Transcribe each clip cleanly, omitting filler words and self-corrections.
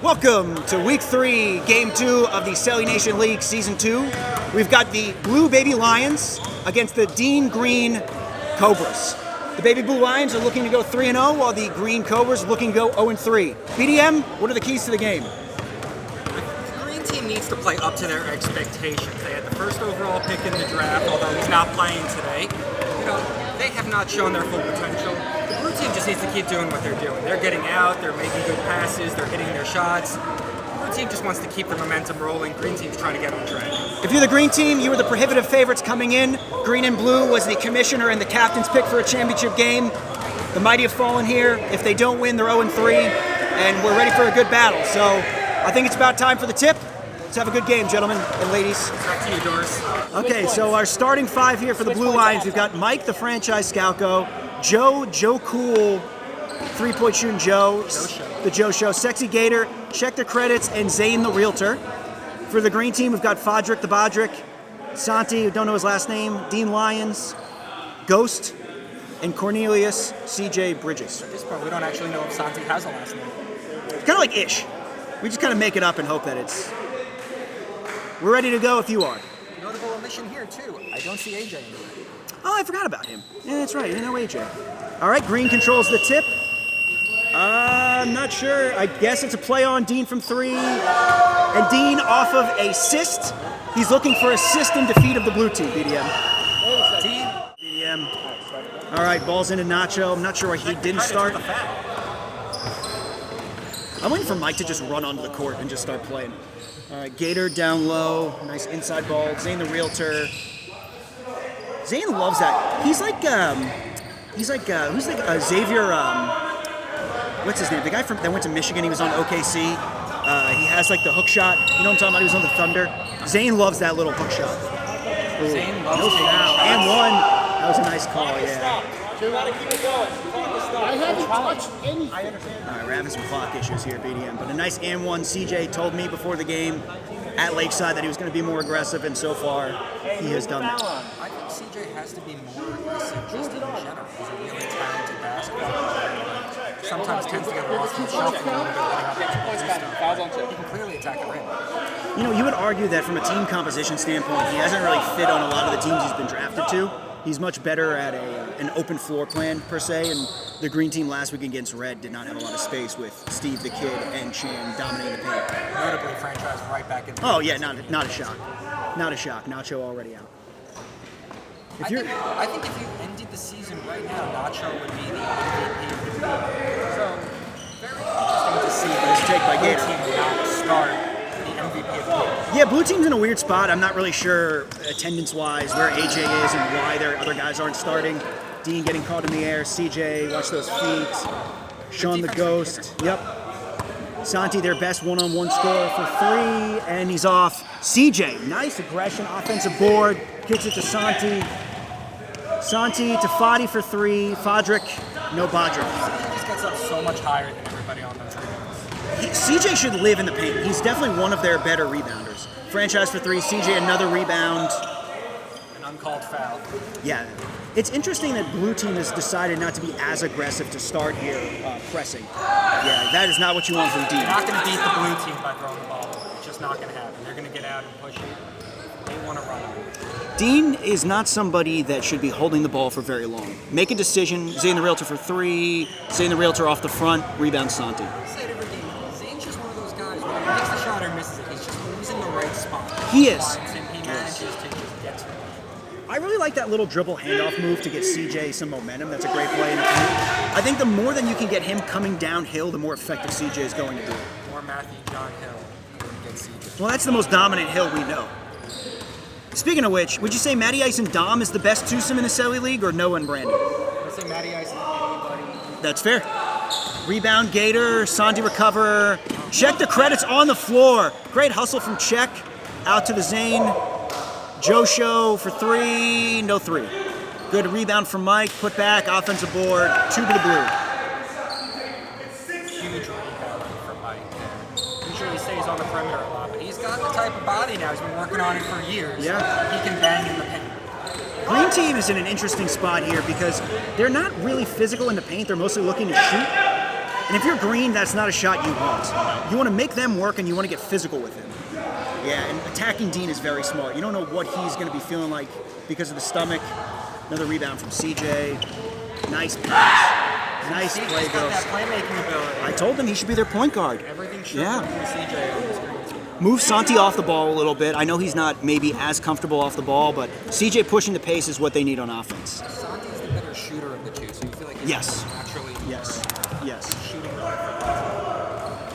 Welcome to Week 3, Game 2 of the CeleNation League Season 2. We've got the Blue Baby Lions against the Dean Green Cobras. The Baby Blue Lions are looking to go 3-0, while the Green Cobras are looking to go 0-3. BDM, what are the keys to the game? The Green team needs to play up to their expectations. They had the first overall pick in the draft, although he's not playing today. They have not shown their full potential. The Blue team just needs to keep doing what they're doing. They're getting out, they're making good passes, they're hitting their shots. The Blue team just wants to keep the momentum rolling. Green team's trying to get on track. If you're the Green team, you were the prohibitive favorites coming in. Green and Blue was the commissioner and the captain's pick for a championship game. The mighty have fallen here. If they don't win, they're 0-3, and we're ready for a good battle. So I think it's about time for the tip. Let's have a good game, gentlemen and ladies. Back to you, Doris. Okay, so our starting five here for the Blue Lions, we've got Mike, the franchise Scalco, Joe Cool, three-point shooting Joe, the Joe Show, Sexy Gator, check the credits, and Zane the Realtor. For the Green team, we've got Fodrick the Bodrick, Santi, who don't know his last name, Dean Lyons, Ghost, and Cornelius CJ Bridges. At this point, we don't actually know if Santi has a last name. It's kind of like Ish. We just kind of make it up and hope that it's... We're ready to go if you are. Notable omission here, too. I don't see AJ anywhere. Oh, I forgot about him. Yeah, that's right. You know AJ. All right, Green controls the tip. I'm not sure. I guess it's a play on Dean from 3. And Dean off of assist. He's looking for assist in defeat of the Blue team, BDM. Dean? BDM. All right, ball's into Nacho. I'm not sure why he didn't start. I'm waiting for Mike to just run onto the court and just start playing. All right, Gator down low. Nice inside ball. Zane the Realtor. Zane loves that. He's like Xavier, what's his name? The guy that went to Michigan, he was on OKC. He has like the hook shot. You know what I'm talking about? He was on the Thunder. Zane loves that little hook shot. Ooh. Zane loves no foul. And one. That was a nice call, yeah. I haven't touched anything. All right, we're having some clock issues here, BDM. But a nice and one. CJ told me before the game at Lakeside that he was going to be more aggressive, and so far he has done that. I think CJ has to be more aggressive just in general. He's a really talented basketball player. Sometimes tends to get lost in the shuffle a little bit, letting up stuff. He can clearly attack the rim. You know, you would argue that from a team composition standpoint, he hasn't really fit on a lot of the teams he's been drafted to. He's much better at an open floor plan, per se, and the Green team last week against Red did not have a lot of space with Steve the Kid and Chan dominating the paint. Notably, franchise right back in the Oh, yeah, not a shock. Not a shock. Nacho already out. I think if you ended the season right now, Nacho would be the MVP of the league. So, very interesting to see this take by Gator. team not start the MVP of the league. Yeah, Blue team's in a weird spot. I'm not really sure attendance-wise where AJ is and why their other guys aren't starting. Dean getting caught in the air. CJ, watch those feet. Sean the Ghost. Yep. Santi, their best one-on-one scorer for 3, and he's off. CJ, nice aggression, offensive board. Kicks it to Santi. Santi to Fadi for 3. Fodrick, no Bodrick. He just gets up so much higher than everybody on those rebounds. CJ should live in the paint. He's definitely one of their better rebounders. Franchise for 3. CJ, another rebound. An uncalled foul. Yeah. It's interesting that Blue team has decided not to be as aggressive to start here pressing. Yeah, that is not what you want from Dean. You're not going to beat the Blue team by throwing the ball away. It's just not going to happen. They're going to get out and push it. They want to run it. Dean is not somebody that should be holding the ball for very long. Make a decision. Zane the Realtor for 3. Zane the Realtor off the front. Rebound Santi. I say it every game. Zane's just one of those guys, whether he makes the shot or misses it, he's just always in the right spot. He is. And he manages to just get to it. I really like that little dribble handoff move to get CJ some momentum. That's a great play in the paint. I think the more than you can get him coming downhill, the more effective CJ is going to be. Or Matthew John Hill gets CJ. Well, that's the most dominant Hill we know. Speaking of which, would you say Matty Ice and Dom is the best twosome in the Cele League, or Noah and Brandon? I say Matty Ice and anybody. That's fair. Rebound Gator, Santi recover. Check the credits on the floor. Great hustle from Check. Out to the Zane. Joe Show for 3, no 3. Good rebound from Mike, put back, offensive board, 2 to the Blue. Huge rebound from Mike. Usually he stays on the perimeter a lot, but he's got the type of body now. He's been working on it for years. Yeah. He can bang in the paint. Green team is in an interesting spot here because they're not really physical in the paint. They're mostly looking to shoot. And if you're Green, that's not a shot you want. You want to make them work and you want to get physical with him. Yeah, and attacking Dean is very smart. You don't know what he's going to be feeling like because of the stomach. Another rebound from CJ. Nice pass. Nice play, got that playmaking ability. I told him he should be their point guard. Everything should be CJ on this Green team. Move Santi off the ball a little bit. I know he's not maybe as comfortable off the ball, but CJ pushing the pace is what they need on offense. Santi's the better shooter of the two, so you feel like he's Yes. naturally Yes. shooting guard.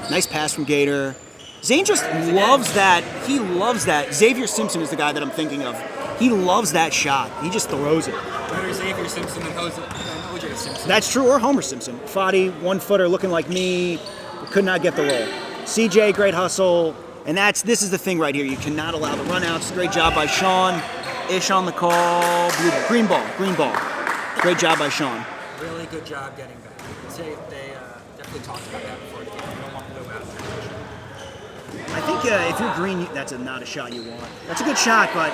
Nice pass from Gator. Zane just loves that. He loves that. Xavier Simpson is the guy that I'm thinking of. He loves that shot. He just throws it. Better Xavier Simpson than OJ Simpson. That's true, or Homer Simpson. Fadi, 1-footer, looking like me, could not get the roll. CJ, great hustle. And this is the thing right here. You cannot allow the runouts. Great job by Sean. Ish on the call. Green ball. Great job by Sean. Really good job getting back. They definitely talked about that before the game. You don't want blue out of transition. I think if you're Green, that's not a shot you want. That's a good shot, but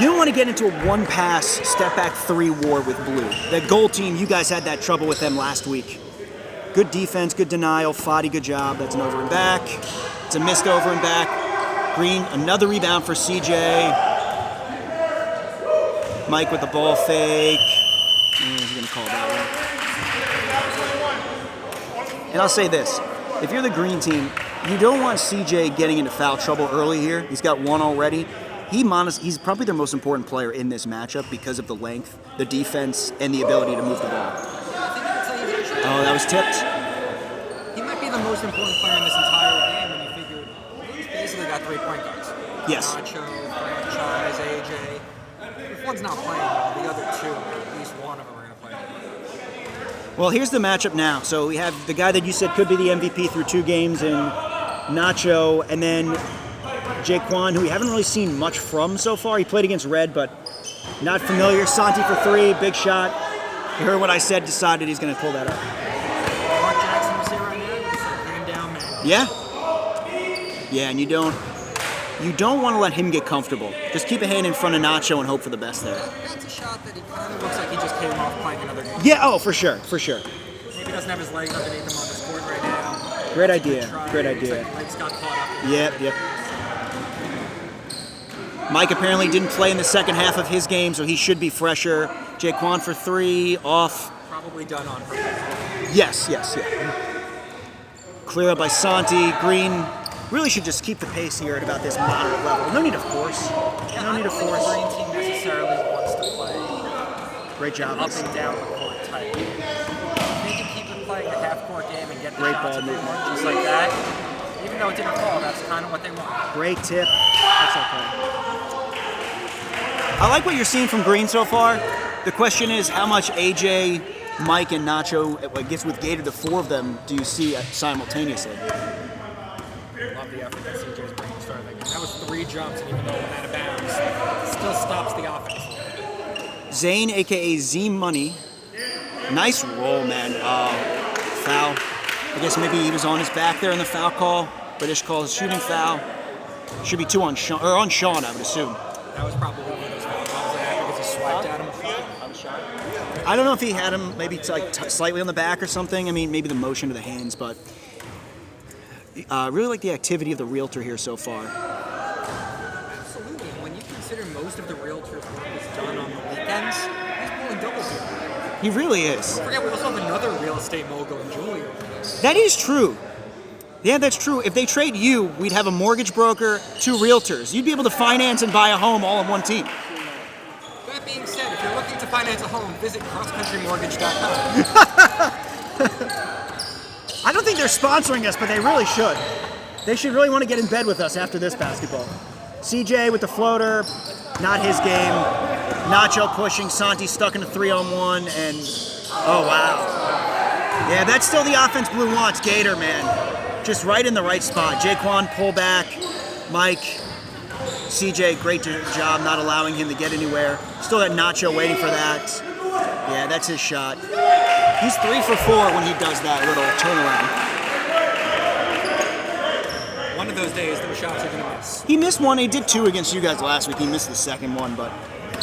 you don't want to get into a one-pass, step-back 3 war with blue. The goal team, you guys had that trouble with them last week. Good defense, good denial. Fadi, good job. That's an over and back. It's a missed over and back. Green, another rebound for CJ. Mike with the ball fake. He's going to call that one. And I'll say this. If you're the Green team, you don't want CJ getting into foul trouble early here. He's got one already. He's probably their most important player in this matchup because of the length, the defense, and the ability to move the ball. Oh, that was tipped. He might be the most important player in this entire game when you figure he's basically got 3 point guards. Yes. Nacho, franchise, AJ. If one's not playing well, the other two, at least one of them are going to play well. Well, here's the matchup now. So we have the guy that you said could be the MVP through 2 games in Nacho, and then Jaquan, who we haven't really seen much from so far. He played against Red, but not familiar. Santi for 3, big shot. You heard what I said, decided he's going to pull that up. Mark Jackson was here right now. He's a hand down man. Yeah. Yeah, and you don't want to let him get comfortable. Just keep a hand in front of Nacho and hope for the best there. That's a shot that he kind of looks like he just came off playing another game. Yeah, oh, for sure. Maybe he doesn't have his legs underneath him on the court right now. Great idea. Legs got caught up. Yep. Mike apparently didn't play in the second half of his game, so he should be fresher. Jaquan for 3, off. Probably done on purpose. Yes. Clear up by Santi. Green really should just keep the pace here at about this moderate level. No need to force. Yeah, no need to force. The Green team necessarily wants to play Great job. up and down the court type. They can keep it playing a half-court game and get the Great shots ball if they movement. want, just like that. Even though it didn't fall, that's kind of what they want. Great tip. That's okay. I like what you're seeing from Green so far. The question is how much AJ, Mike, and Nacho, I guess with Gator, the 4 of them, do you see simultaneously? Love the effort that CJ's bringing started that game. That was 3 jumps, and even though it went out of bounds, it still stops the offense. Zane, a.k.a. Z-Money. Nice roll, man. Foul. I guess maybe he was on his back there in the foul call. British calls shooting foul. Should be 2 on Sean, I would assume. That was probably one of those foul calls that happened because he swiped at him. I don't know if he had him maybe slightly on the back or something. I mean, maybe the motion of the hands, but really like the activity of the realtor here so far. Absolutely. And when you consider most of the realtor's work is done on the weekends, he's pulling doubles here. He really is. Don't forget, we also have another real estate mogul in Julia. That is true. Yeah, that's true. If they trade you, we'd have a mortgage broker, 2 realtors. You'd be able to finance and buy a home all in one team. That being said, if you're looking to finance a home, visit crosscountrymortgage.com. I don't think they're sponsoring us, but they really should. They should really want to get in bed with us after this basketball. CJ with the floater, not his game. Nacho pushing, Santi stuck in a 3-on-1, and oh wow. Yeah, that's still the offense Blue wants. Gator, man. Just right in the right spot. Jaquan pull back. Mike, CJ, great job not allowing him to get anywhere. Still got Nacho waiting for that. Yeah, that's his shot. He's 3 for 4 when he does that little turnaround. One of those days, those shots are going to miss. He missed one. He did 2 against you guys last week. He missed the second one, but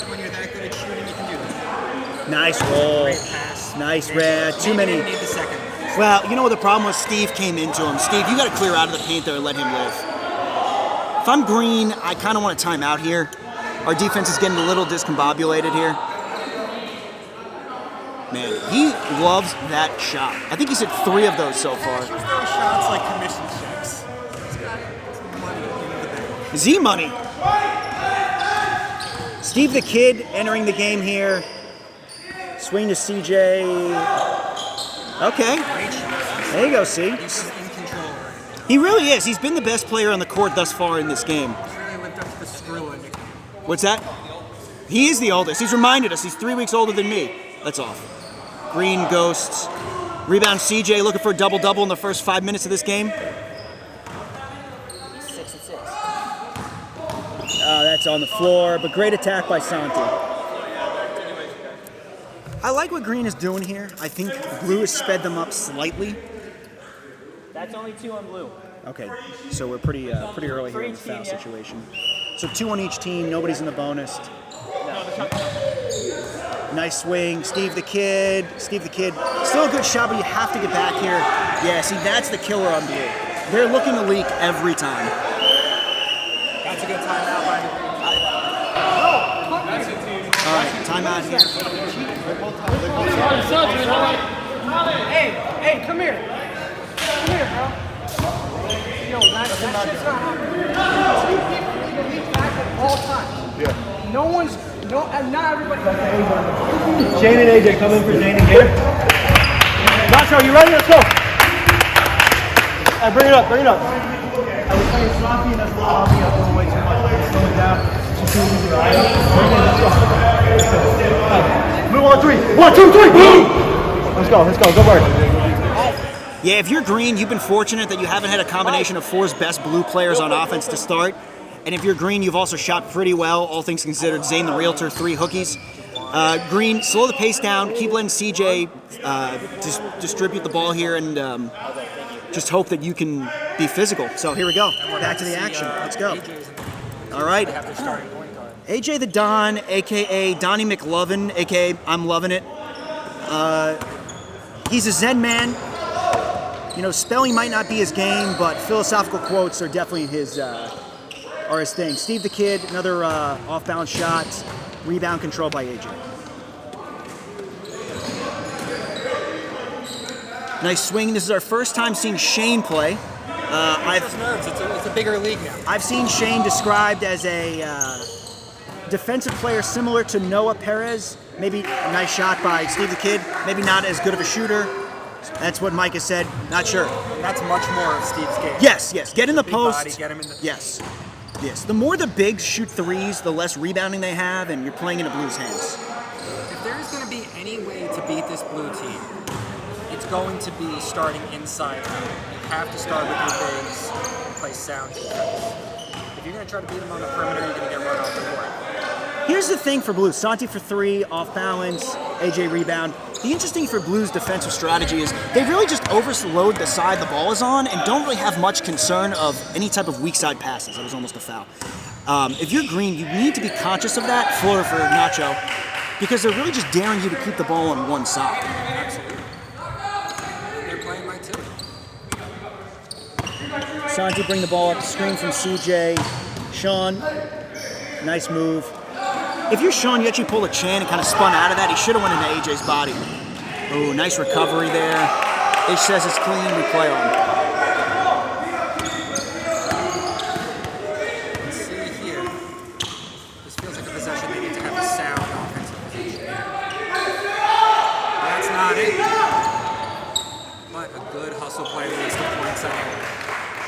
When you're that good at shooting, you can do that. nice roll. Great pass. Nice red. Too Maybe many. didn't need the second. Well, you know what the problem was? Steve came into him. Steve, you got to clear out of the paint there and let him live. If I'm Green, I kind of want to time out here. Our defense is getting a little discombobulated here. Man, he loves that shot. I think he's hit 3 of those so far. Those shots like commission checks. He's got some money in the bank. Z-Money. Steve the Kid entering the game here. Swing to CJ. Okay. There you go, C. He's in control right now. He really is. He's been the best player on the court thus far in this game. He's really lived up to the Skrilla nickname. What's that? He is the oldest. He's reminded us. He's 3 weeks older than me. That's off. Green Ghosts. Rebound CJ looking for a double-double in the first 5 minutes of this game. 6 and 6. That's on the floor, but great attack by Santi. I like what Green is doing here. I think Blue has sped them up slightly. That's only 2 on blue. Okay, so we're pretty early here in the foul situation. So 2 on each team. Nobody's in the bonus. Nice swing, Steve the Kid. Steve the Kid, still a good shot, but you have to get back here. Yeah, see, that's the killer on Blue. They're looking to leak every time. That's a good timeout by the All right, timeout here. Hey, come here. Come here, bro. Yo, that shit's not happening. 2 people need to lead back at all times. Yeah. And not everybody. Shane and AJ, come in for Shane and Gator. Nacho, you ready? Let's go. All right, bring it up. I was playing sloppy and that's not me. I'm going way too much. Slow it down. Move on 3. 1, 2, 3. Boom. Let's go. Go bird. Yeah, if you're Green, you've been fortunate that you haven't had a combination of 4's best Blue players on offense to start. And if you're Green, you've also shot pretty well, all things considered. Zane the Realtor, 3 hookies. Green, slow the pace down. Keep letting CJ distribute the ball here and just hope that you can be physical. So here we go. Back to the action. Let's go. All right. AJ the Don, a.k.a. Donnie McLovin, a.k.a. I'm loving it. He's a Zen man. You know, spelling might not be his game, but philosophical quotes are definitely his thing. Steve the Kid, another off-balance shot. Rebound control by AJ. Nice swing. This is our first time seeing Shane play. It's a bigger league now. I've seen Shane described as a defensive player similar to Noah Perez. Maybe a nice shot by Steve the Kid. Maybe not as good of a shooter. That's what Mike has said. Not sure. And that's much more of Steve's game. Yes. Get in the Big post. body, get him in the Yes. The more the bigs shoot threes, the less rebounding they have, and you're playing into Blue's hands. If there's going to be any way to beat this Blue team, it's going to be starting inside out. You have to start with your bigs and play sound defense. If you're going to try to beat them on the perimeter, you're going to get run off the court. Here's the thing for Blue. Santi for 3, off balance, AJ rebound. The interesting for Blue's defensive strategy is they really just overload the side the ball is on and don't really have much concern of any type of weak side passes. That was almost a foul. If you're Green, you need to be conscious of that, floor for Nacho, because they're really just daring you to keep the ball on one side. Absolutely. They're playing like 2. Santi bring the ball up, screen from CJ. Sean, nice move. If you're Sean, you actually pulled a chin and kind of spun out of that. He should have went into AJ's body. Oh, nice recovery there. Ish says it's clean. We play on. Let's see here. This feels like a possession they need to have a sound offensive possession. That's not it. But a good hustle play leads to points anyway.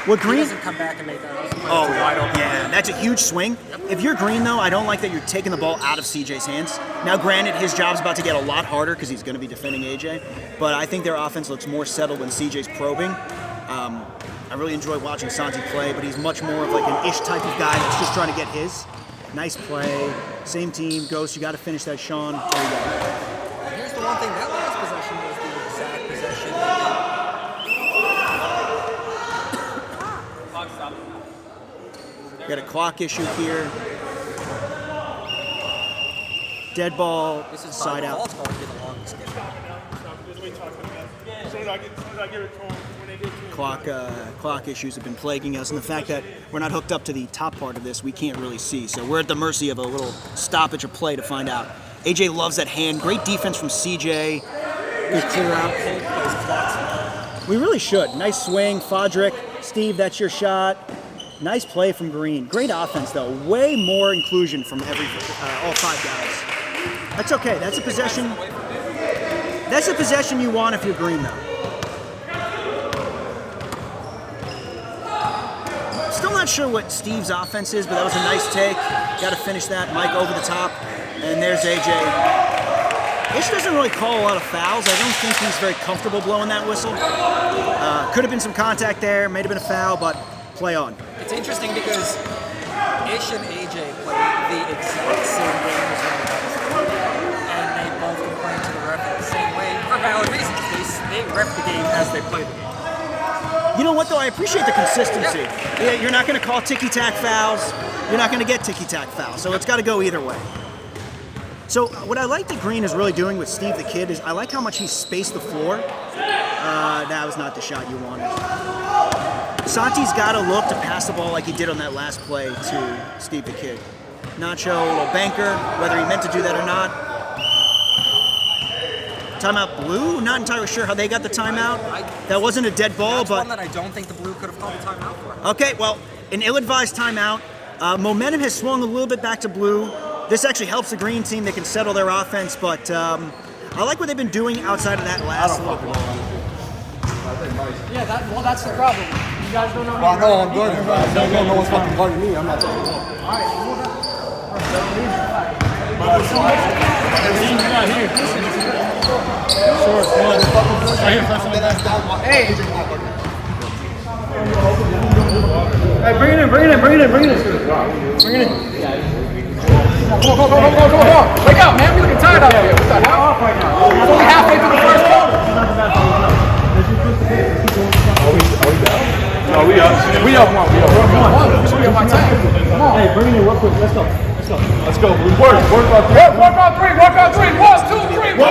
What He Green? doesn't come back and make that hustle play. Oh, It's a wide open. yeah, that's a huge swing. If you're Green, though, I don't like that you're taking the ball out of CJ's hands. Now, granted, his job's about to get a lot harder because he's going to be defending AJ, but I think their offense looks more settled when CJ's probing. I really enjoy watching Santi play, but he's much more of like an Ish type of guy that's just trying to get his. Nice play. Same team. Ghost, you got to finish that, Sean. There you go. Here's the one thing, that last possession was the exact possession We got a clock issue here. Dead ball, this is side by out. default going to be the longest game. Clock issues have been plaguing us, and the fact that we're not hooked up to the top part of this, we can't really see. So we're at the mercy of a little stoppage of play to find out. AJ loves that hand. Great defense from CJ. Good clear out. We really should. Nice swing, Fodrick. Steve, that's your shot. Nice play from Green. Great offense, though. Way more inclusion from all 5 guys. That's okay. That's a possession. That's a possession you want if you're Green, though. Still not sure what Steve's offense is, but that was a nice take. Got to finish that. Mike over the top. And there's AJ. Ish doesn't really call a lot of fouls. I don't think he's very comfortable blowing that whistle. Could have been some contact there. May have been a foul, but play on. It's interesting because Ish and AJ played the exact same game as one another. And they both complained to the ref the same way for valid reasons. They ref the game as they play the game. You know what, though? I appreciate the consistency. Yeah, you're not going to call ticky-tack fouls. You're not going to get ticky-tack fouls. So it's got to go either way. So what I like that Green is really doing with Steve the Kid is I like how much he spaced the floor. That was not the shot you wanted. Santi's got to look to pass the ball like he did on that last play to Steve the Kid. Nacho, a little banker, whether he meant to do that or not. Timeout Blue? Not entirely sure how they got the timeout. That wasn't a dead ball, That's but one that I don't think the Blue could have called a timeout for. okay, well, an ill-advised timeout. Momentum has swung a little bit back to Blue. This actually helps the Green team. They can settle their offense, but I like what they've been doing outside of that last little bit. Yeah, that's the problem. You guys don't know. Well, I know I'm good, but I don't know what's fucking bugging me. I'm not talking about it. Hey, bring it in. Come on. Wake up, man. We're looking tired out here. What the hell? It's only halfway through the first quarter. No, we up. We up one. We on my time. Come on. Hey, bring it in real quick. Let's go. We work on three. Work on three. 1, 2, 3.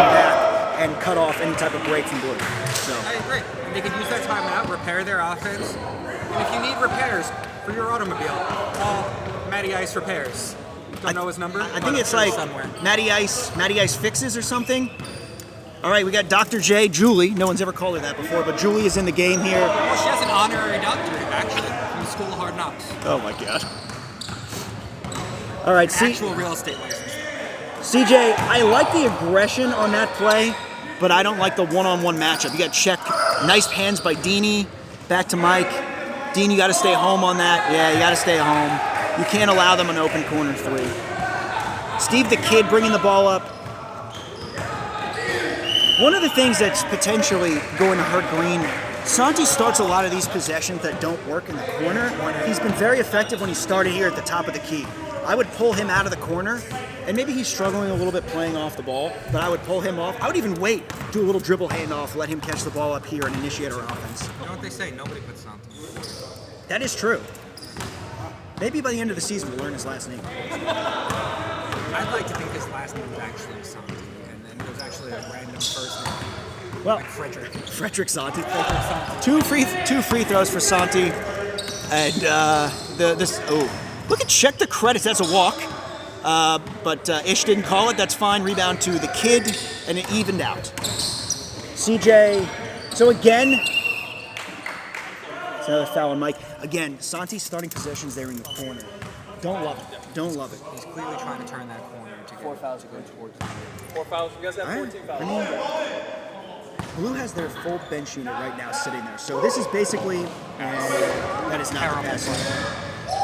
And cut off any type of break from Blue. So I agree. And they could use that timeout, repair their offense. And if you need repairs for your automobile, call Matty Ice Repairs. Don't know his number. I think it's like somewhere. Matty Ice Fixes or something. All right, we got Dr. J, Julie. No one's ever called her that before, but Julie is in the game here. Well, she has an honorary doctorate, actually, from the School of Hard Knocks. Oh my God. All right, Actual real estate license. CJ, I like the aggression on that play, but I don't like the one-on-one matchup. You got checked. Nice hands by Deanie. Back to Mike. Dean, you got to stay home on that. Yeah, you got to stay home. You can't allow them an open corner 3. Steve the Kid bringing the ball up. One of the things that's potentially going to hurt Green, Santi starts a lot of these possessions that don't work in the corner. He's been very effective when he started here at the top of the key. I would pull him out of the corner, and maybe he's struggling a little bit playing off the ball, but I would pull him off. I would even wait, do a little dribble handoff, let him catch the ball up here and initiate our offense. You know what they say? Nobody puts Santi. That is true. Maybe by the end of the season we'll learn his last name. I'd like to think his last name was actually Santi, and then it was actually a random first name. Well, Like Frederick Santi. Two free throws for Santi, and look at check the credits. That's a walk, but Ish didn't call it. That's fine. Rebound to the Kid, and it evened out. CJ. So again, it's another foul on Mike. Again, Santi's starting possessions there in the corner. Don't love it. Don't love it. He's clearly trying to turn that corner to 4 fouls are going towards him. 4 fouls. You guys have 14 fouls. I mean, Blue has their full bench unit right now sitting there. So this is basically, that is not the pass.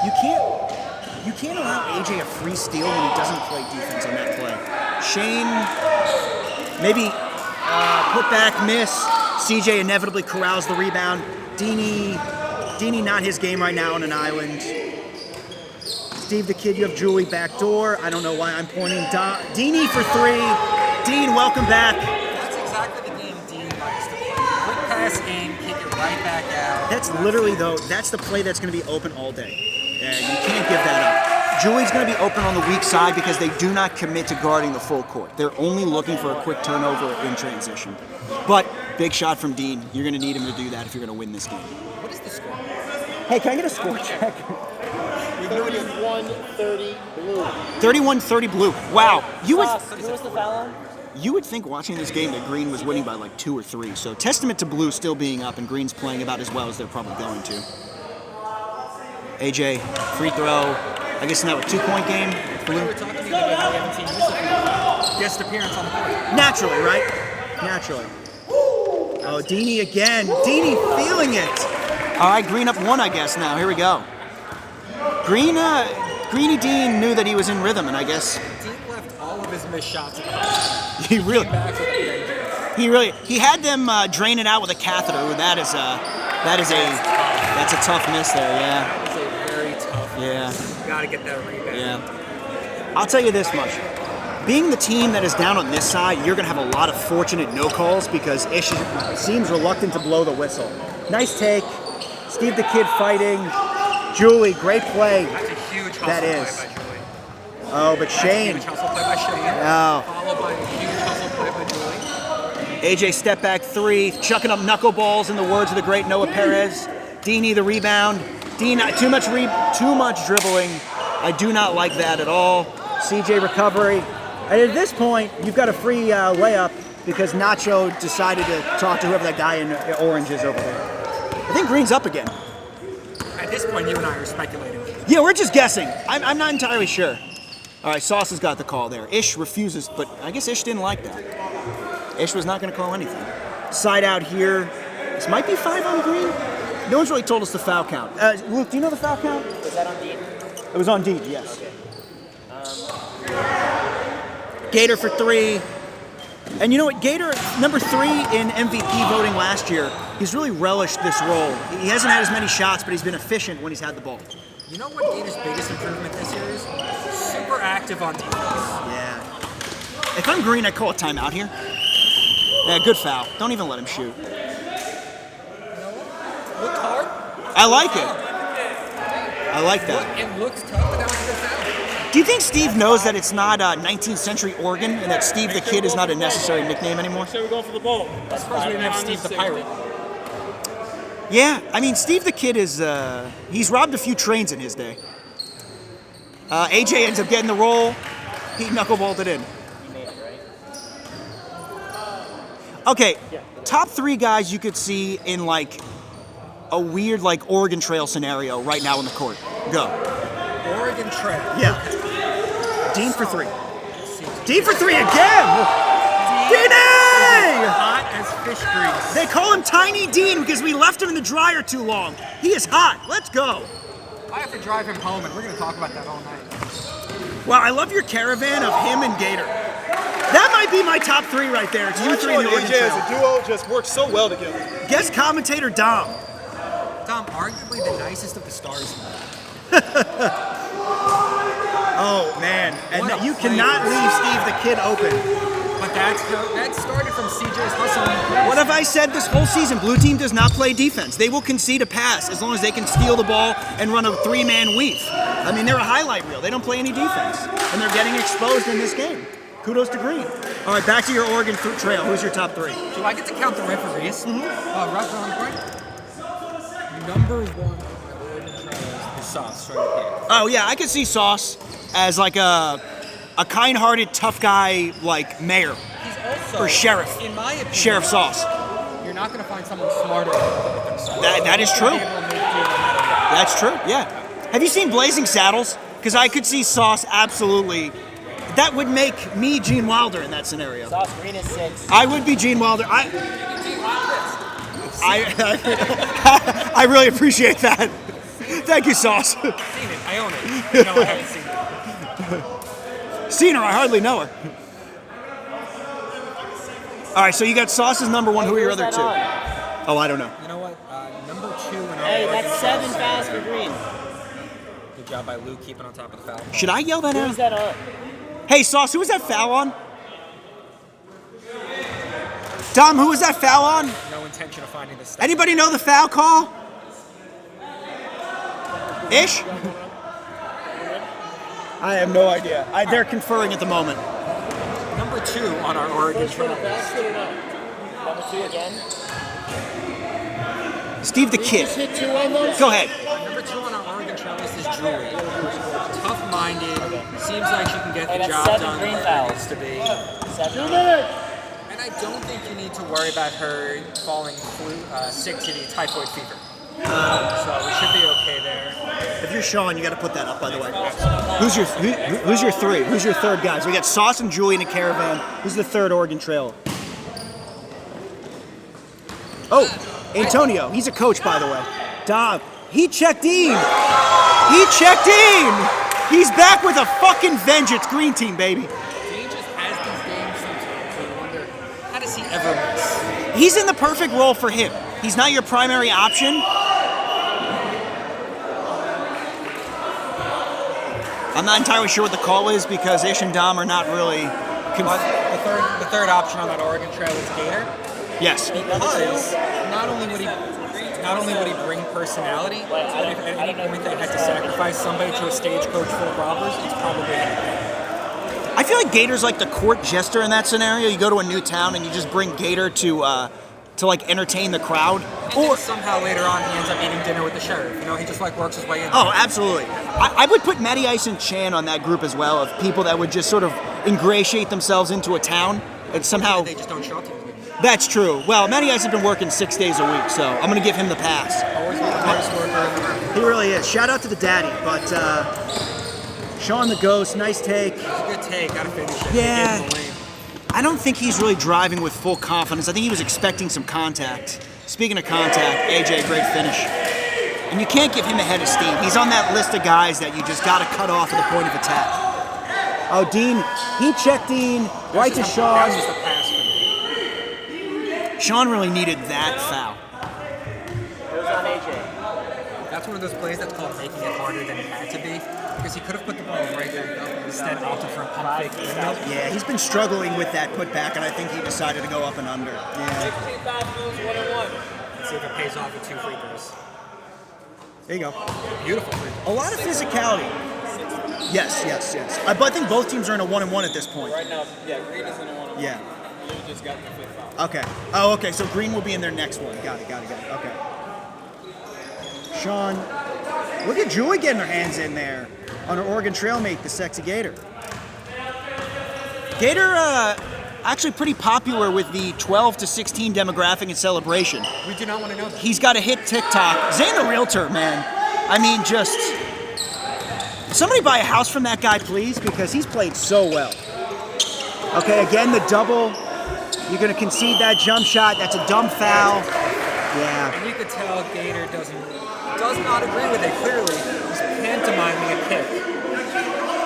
You can't allow AJ a free steal when he doesn't play defense on that play. Shane, maybe put back, miss. CJ inevitably corrals the rebound. Deanie not his game right now on an island. Steve the Kid, you have Julie back door. I don't know why I'm pointing. Deanie for 3. Dean, welcome back. That's exactly the game Dean likes to play. Quick pass in, kick it right back out. That's literally, though, that's the play that's going to be open all day. And you can't give that up. Julie's going to be open on the weak side because they do not commit to guarding the full court. They're only looking for a quick turnover in transition. But Big shot from Dean. You're going to need him to do that if you're going to win this game. What is the score? Hey, can I get a score check? 31-30 blue. 31-30 blue. Wow. Who was the foul on? You would think watching this game that Green was winning by like 2 or 3. So testament to Blue still being up and Green's playing about as well as they're probably going to. AJ, free throw. I guess now a 2-point game. Blue. We were talking to you about how we haven't seen Yusuf guest appearance on the court. Naturally, right? Naturally. Oh, Deanie again. Deanie feeling it. All right, Green up 1, I guess now. Here we go. Greeny Dean knew that he was in rhythm, and I guess Dean left all of his missed shots at the he really, came back with a he had them drain it out with a catheter. That's a tough miss there. Yeah. That was a very tough. Yeah. You gotta get that rebound. Yeah. I'll tell you this much. Being the team that is down on this side, you're going to have a lot of fortunate no calls because Ish seems reluctant to blow the whistle. Nice take. Steve the Kid fighting. Julie, great play. That's a huge hustle That play is. by Julie. Oh, but That's a Shane. huge hustle play by Shane. Oh. Followed by a huge hustle play by Julie. AJ step back 3, chucking up knuckleballs in the words of the great Noah Perez. Deanie the rebound. Dean, too much dribbling. I do not like that at all. CJ recovery. And at this point, you've got a free layup because Nacho decided to talk to whoever that guy in orange is over there. I think Green's up again. At this point, you and I are speculating. Yeah, we're just guessing. I'm not entirely sure. All right, Sauce has got the call there. Ish refuses, but I guess Ish didn't like that. Ish was not going to call anything. Side out here. This might be 5 on Green. No one's really told us the foul count. Luke, do you know the foul count? Was that on Dean? It was on Dean, yes. Okay. Gator for 3. And you know what? Gator, number 3 in MVP voting last year, he's really relished this role. He hasn't had as many shots, but he's been efficient when he's had the ball. You know what Gator's biggest improvement this year is? Super active on defense. Yeah. If I'm Green, I call a timeout here. Yeah, good foul. Don't even let him shoot. Looked hard. I like it. I like that. It looks tough, but that was a good foul. Do you think Steve knows that it's not 19th century Oregon and that Steve the Kid is not a necessary nickname anymore? So we're going for the ball. I suppose we didn't have Steve the Pirate. Yeah, I mean, Steve the Kid is, he's robbed a few trains in his day. AJ ends up getting the roll. He knuckleballed it in. You made it, right? Okay, top 3 guys you could see in like a weird like Oregon Trail scenario right now in the court. Go. Oregon Trail. Yeah. Dean for 3. Dean for 3 again! Deanie! Hot as fish grease. They call him Tiny Dean because we left him in the dryer too long. He is hot. Let's go. I have to drive him home, and we're going to talk about that all night. Wow, I love your caravan of him and Gator. That might be my top 3 right there. It's you 3 in the Oregon AJ as Trail. a duo just works so well together. Guest commentator Dom. Tom, arguably the nicest of the stars. Oh man, and What a you cannot play. leave Steve the Kid open. But that started from CJ's hustle. What have I said this whole season? Blue team does not play defense. They will concede a pass as long as they can steal the ball and run a 3-man weave. I mean, they're a highlight reel. They don't play any defense, and they're getting exposed in this game. Kudos to Green. All right, back to your Oregon Trail. Who's your top 3? Do I get to count the referees? Rough on point. Number 1 at Oregon Trail is Sauce right here. Oh yeah, I could see Sauce as like a kind-hearted, tough guy like mayor He's also, or sheriff. in my opinion, Sheriff Sauce. you're not going to find someone smarter than himself. That is true. Be able to make do no matter what. That's true. Yeah. Have you seen Blazing Saddles? Because I could see Sauce absolutely. That would make me Gene Wilder in that scenario. Sauce Green is 6. I would be Gene Wilder. I really appreciate that. Thank you, Sauce. Seen it. I own it. You know I haven't seen it. Seen her, I hardly know her. All right, so you got Sauce's number 1. Who are your other 2? Oh, I don't know. You know what? Number 2 in our Hey, Oregon that's 7 fouls for Green. Good job by Lou keeping on top of the foul. Should I yell that Who's out? that on? Hey, Sauce, who was that foul on? Dom, who was that foul on? No intention of finding this stuff. Anybody know the foul call? Ish? I have no idea. They're conferring at the moment. Number 2 on our Oregon Trail. Number 2 again. Steve the Kid. Hit 2 on those? Go ahead. Number 2 on our Oregon Trail list is Julie. Tough-minded. Seems like she can get Hey, the that's job 7 done green where it fouls. needs to be. 7. 2 minutes. And I don't think you need to worry about her falling sick to the typhoid fever. So we should be okay there. If you're Sean, you got to put that up, by the way. Who's your 3? Who's your third guy? So we got Sauce and Julie in a caravan. Who's the third Oregon Trail? Oh, Antonio. He's a coach, by the way. Dom. He checked in. He checked in. He's back with a fucking vengeance. Green team, baby. He just has these games sometimes. So you wonder, how does he ever miss? He's in the perfect role for him. He's not your primary option. I'm not entirely sure what the call is because Ish and Dom are not really. But the third option on that Oregon Trail is Gator. Yes. Because not only would he bring personality, but if at any point they had to sacrifice somebody to a stagecoach full of robbers, it's probably him. I feel like Gator's like the court jester in that scenario. You go to a new town and you just bring Gator to like entertain the crowd. And then somehow later on he ends up eating dinner with the sheriff. You know, he just like works his way in. Oh, absolutely. I would put Matty Ice and Chan on that group as well of people that would just sort of ingratiate themselves into a town and somehow. They just don't show up to him. That's true. Well, Matty Ice has been working 6 days a week, so I'm going to give him the pass. Always the hardest worker in the room. He really is. Shout out to the daddy, but Sean the Ghost, nice take. It's a good take. Gotta finish it. Yeah. Get in the lane. I don't think he's really driving with full confidence. I think he was expecting some contact. Speaking of contact, AJ, great finish. And you can't give him a head of steam. He's on that list of guys that you just got to cut off at the point of attack. Oh, Dean, he checked Dean right to Sean. That was just a pass for me. Sean really needed that foul. It was on AJ. That's one of those plays that's called making it harder than it had to be. Because he could have put the ball right back up and instead opted for a pump fake window. Yeah, he's been struggling with that putback, and I think he decided to go up and under. Yeah. 16 fast moves, 1 and 1. Let's see if it pays off with 2 free throws. There you go. Beautiful free throw. A lot of physicality. Yes. But I think both teams are in a 1-1 at this point. Right now, yeah, Green is in a 1. Yeah. You just got the 5th foul. Okay. Oh, okay. So Green will be in their next one. Got it. Okay. Sean, look at Julie getting her hands in there on her Oregon Trail mate, the sexy Gator. Gator, actually pretty popular with the 12 to 16 demographic in CeleNation. We do not want to know that. He's got a hit TikTok. Zane the Realtor, man. I mean, just somebody buy a house from that guy, please, because he's played so well. Okay, again, the double. You're going to concede that jump shot. That's a dumb foul. Yeah. And you could tell Gator does not agree with it, clearly. He's pantomiming a kick.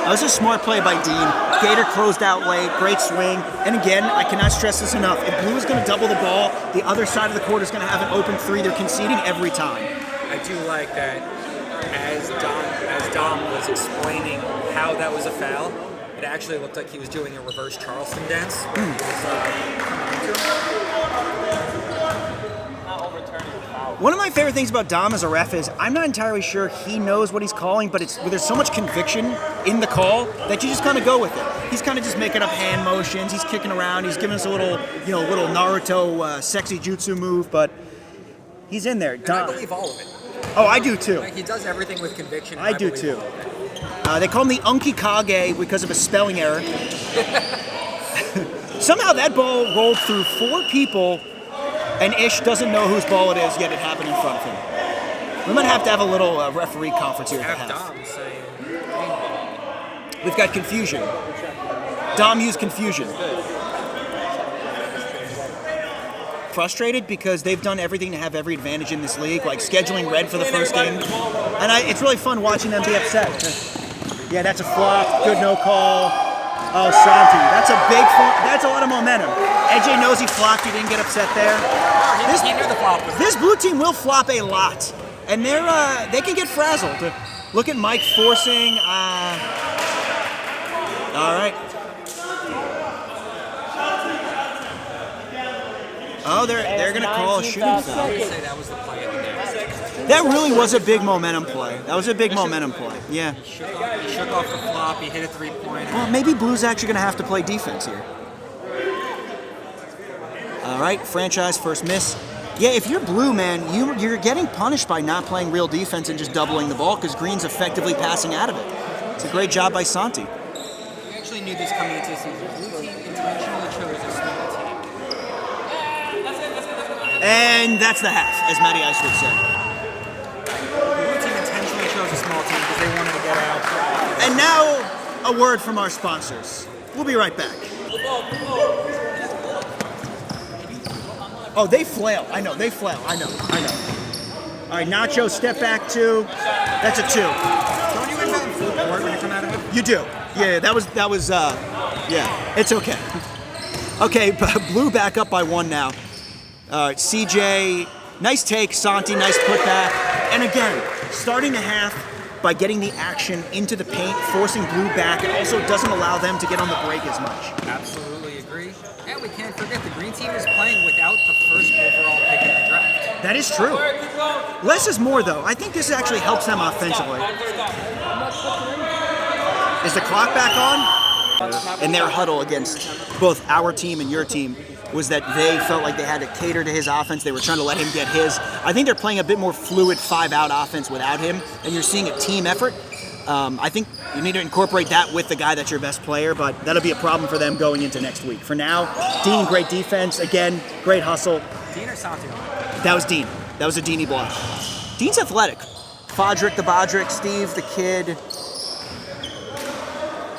That was a smart play by Dean. Gator closed out late. Great swing. And again, I cannot stress this enough. If Blue is going to double the ball, the other side of the court is going to have an open 3. They're conceding every time. I do like that as Dom was explaining how that was a foul, it actually looked like he was doing a reverse Charleston dance. Where he was, Not overturning the foul. One of my favorite things about Dom as a ref is I'm not entirely sure he knows what he's calling, but there's so much conviction in the call that you just kind of go with it. He's kind of just making up hand motions. He's kicking around. He's giving us a little Naruto sexy jutsu move, but he's in there. and I believe all of it. Oh, I do too. Like, he does everything with conviction. and I do believe too. all of it. They call him the Unki Kage because of a spelling error. Somehow that ball rolled through 4 people, and Ish doesn't know whose ball it is, yet it happened in front of him. We might have to have a little referee conference here at the Have half. Dom saying, We've got confusion. Dom used confusion. Frustrated because they've done everything to have every advantage in this league, like scheduling red for the first game. And it's really fun watching them be upset. Yeah, that's a flop. Good no call. Oh, Santi. That's a big flop. That's a lot of momentum. AJ knows he flopped. He didn't get upset there. he knew the flop was This blue team will flop a lot. And they can get frazzled. Look at Mike forcing. All right. Oh, they're going to call a shooting foul. I would say that was the play of the day. That really was a big momentum play. That was a big momentum play. Yeah. He shook off the flop, he hit a 3-pointer. Well, maybe Blue's actually going to have to play defense here. All right, franchise first miss. Yeah, if you're blue, man, you're getting punished by not playing real defense and just doubling the ball because Green's effectively passing out of it. It's a great job by Santi. We actually knew this coming into the season. Blue team intentionally chose a small team. And that's the half, as Matty Ice would say. Blue team intentionally chose a small team because they wanted to get out. And now, a word from our sponsors. We'll be right back. Oh, they flail. I know, they flail. I know. All right, Nacho, step back 2. That's a 2. Don't you invent full court when you come out of it? You do. Yeah, that was yeah, it's okay. Okay, blue back up by 1 now. All right, CJ, nice take. Santi, nice putback. And again, starting the half by getting the action into the paint, forcing blue back. It also doesn't allow them to get on the break as much. Absolutely agree. And we can't forget the green team is playing without the first overall pick in the draft. That is true. Less is more, though. I think this actually helps them offensively. Is the clock back on? And their huddle against both our team and your team was that they felt like they had to cater to his offense. They were trying to let him get his. I think they're playing a bit more fluid 5-out offense without him, and you're seeing a team effort. I think you need to incorporate that with the guy that's your best player, but that'll be a problem for them going into next week. For now, Dean, great defense. Again, great hustle. Dean or Santi? That was Dean. That was a Deanie block. Dean's athletic. Fodrick the Bodrick, Steve the Kid.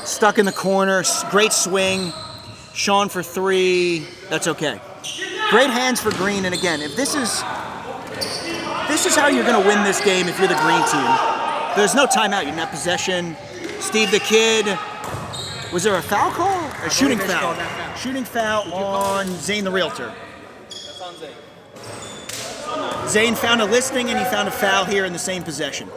Stuck in the corner. Great swing. Sean for 3. That's okay. Great hands for Green. And again, if this is how you're going to win this game if you're the Green team. There's no timeout. You're in that possession. Steve the Kid. Was there a foul call? A shooting foul. Shooting foul on Zane the Realtor. That's on Zane. Zane found a listing and he found a foul here in the same possession.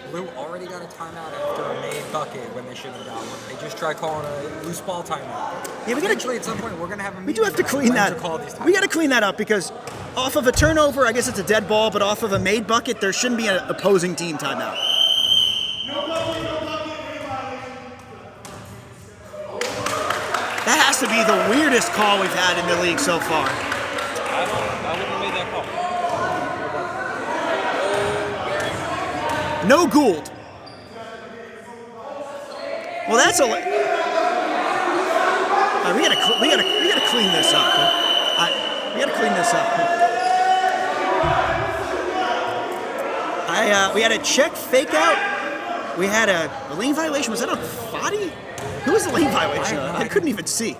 Blue already got a timeout after a made bucket when they shouldn't have got one. They just tried calling a loose ball timeout. Yeah, Eventually, at some point, we're going to have a We do have to meeting clean about that. when to call these We got to timeouts. clean that up because off of a turnover, I guess it's a dead ball, but off of a made bucket, there shouldn't be an opposing team timeout. That has to be the weirdest call we've had in the league so far. I wouldn't have made that call. No Gould. Well, that's a. We gotta clean this up. We gotta clean this up. We had a check fake out. We had a lane violation. Was that on Foddy? Who was the lane violation on? I couldn't even see.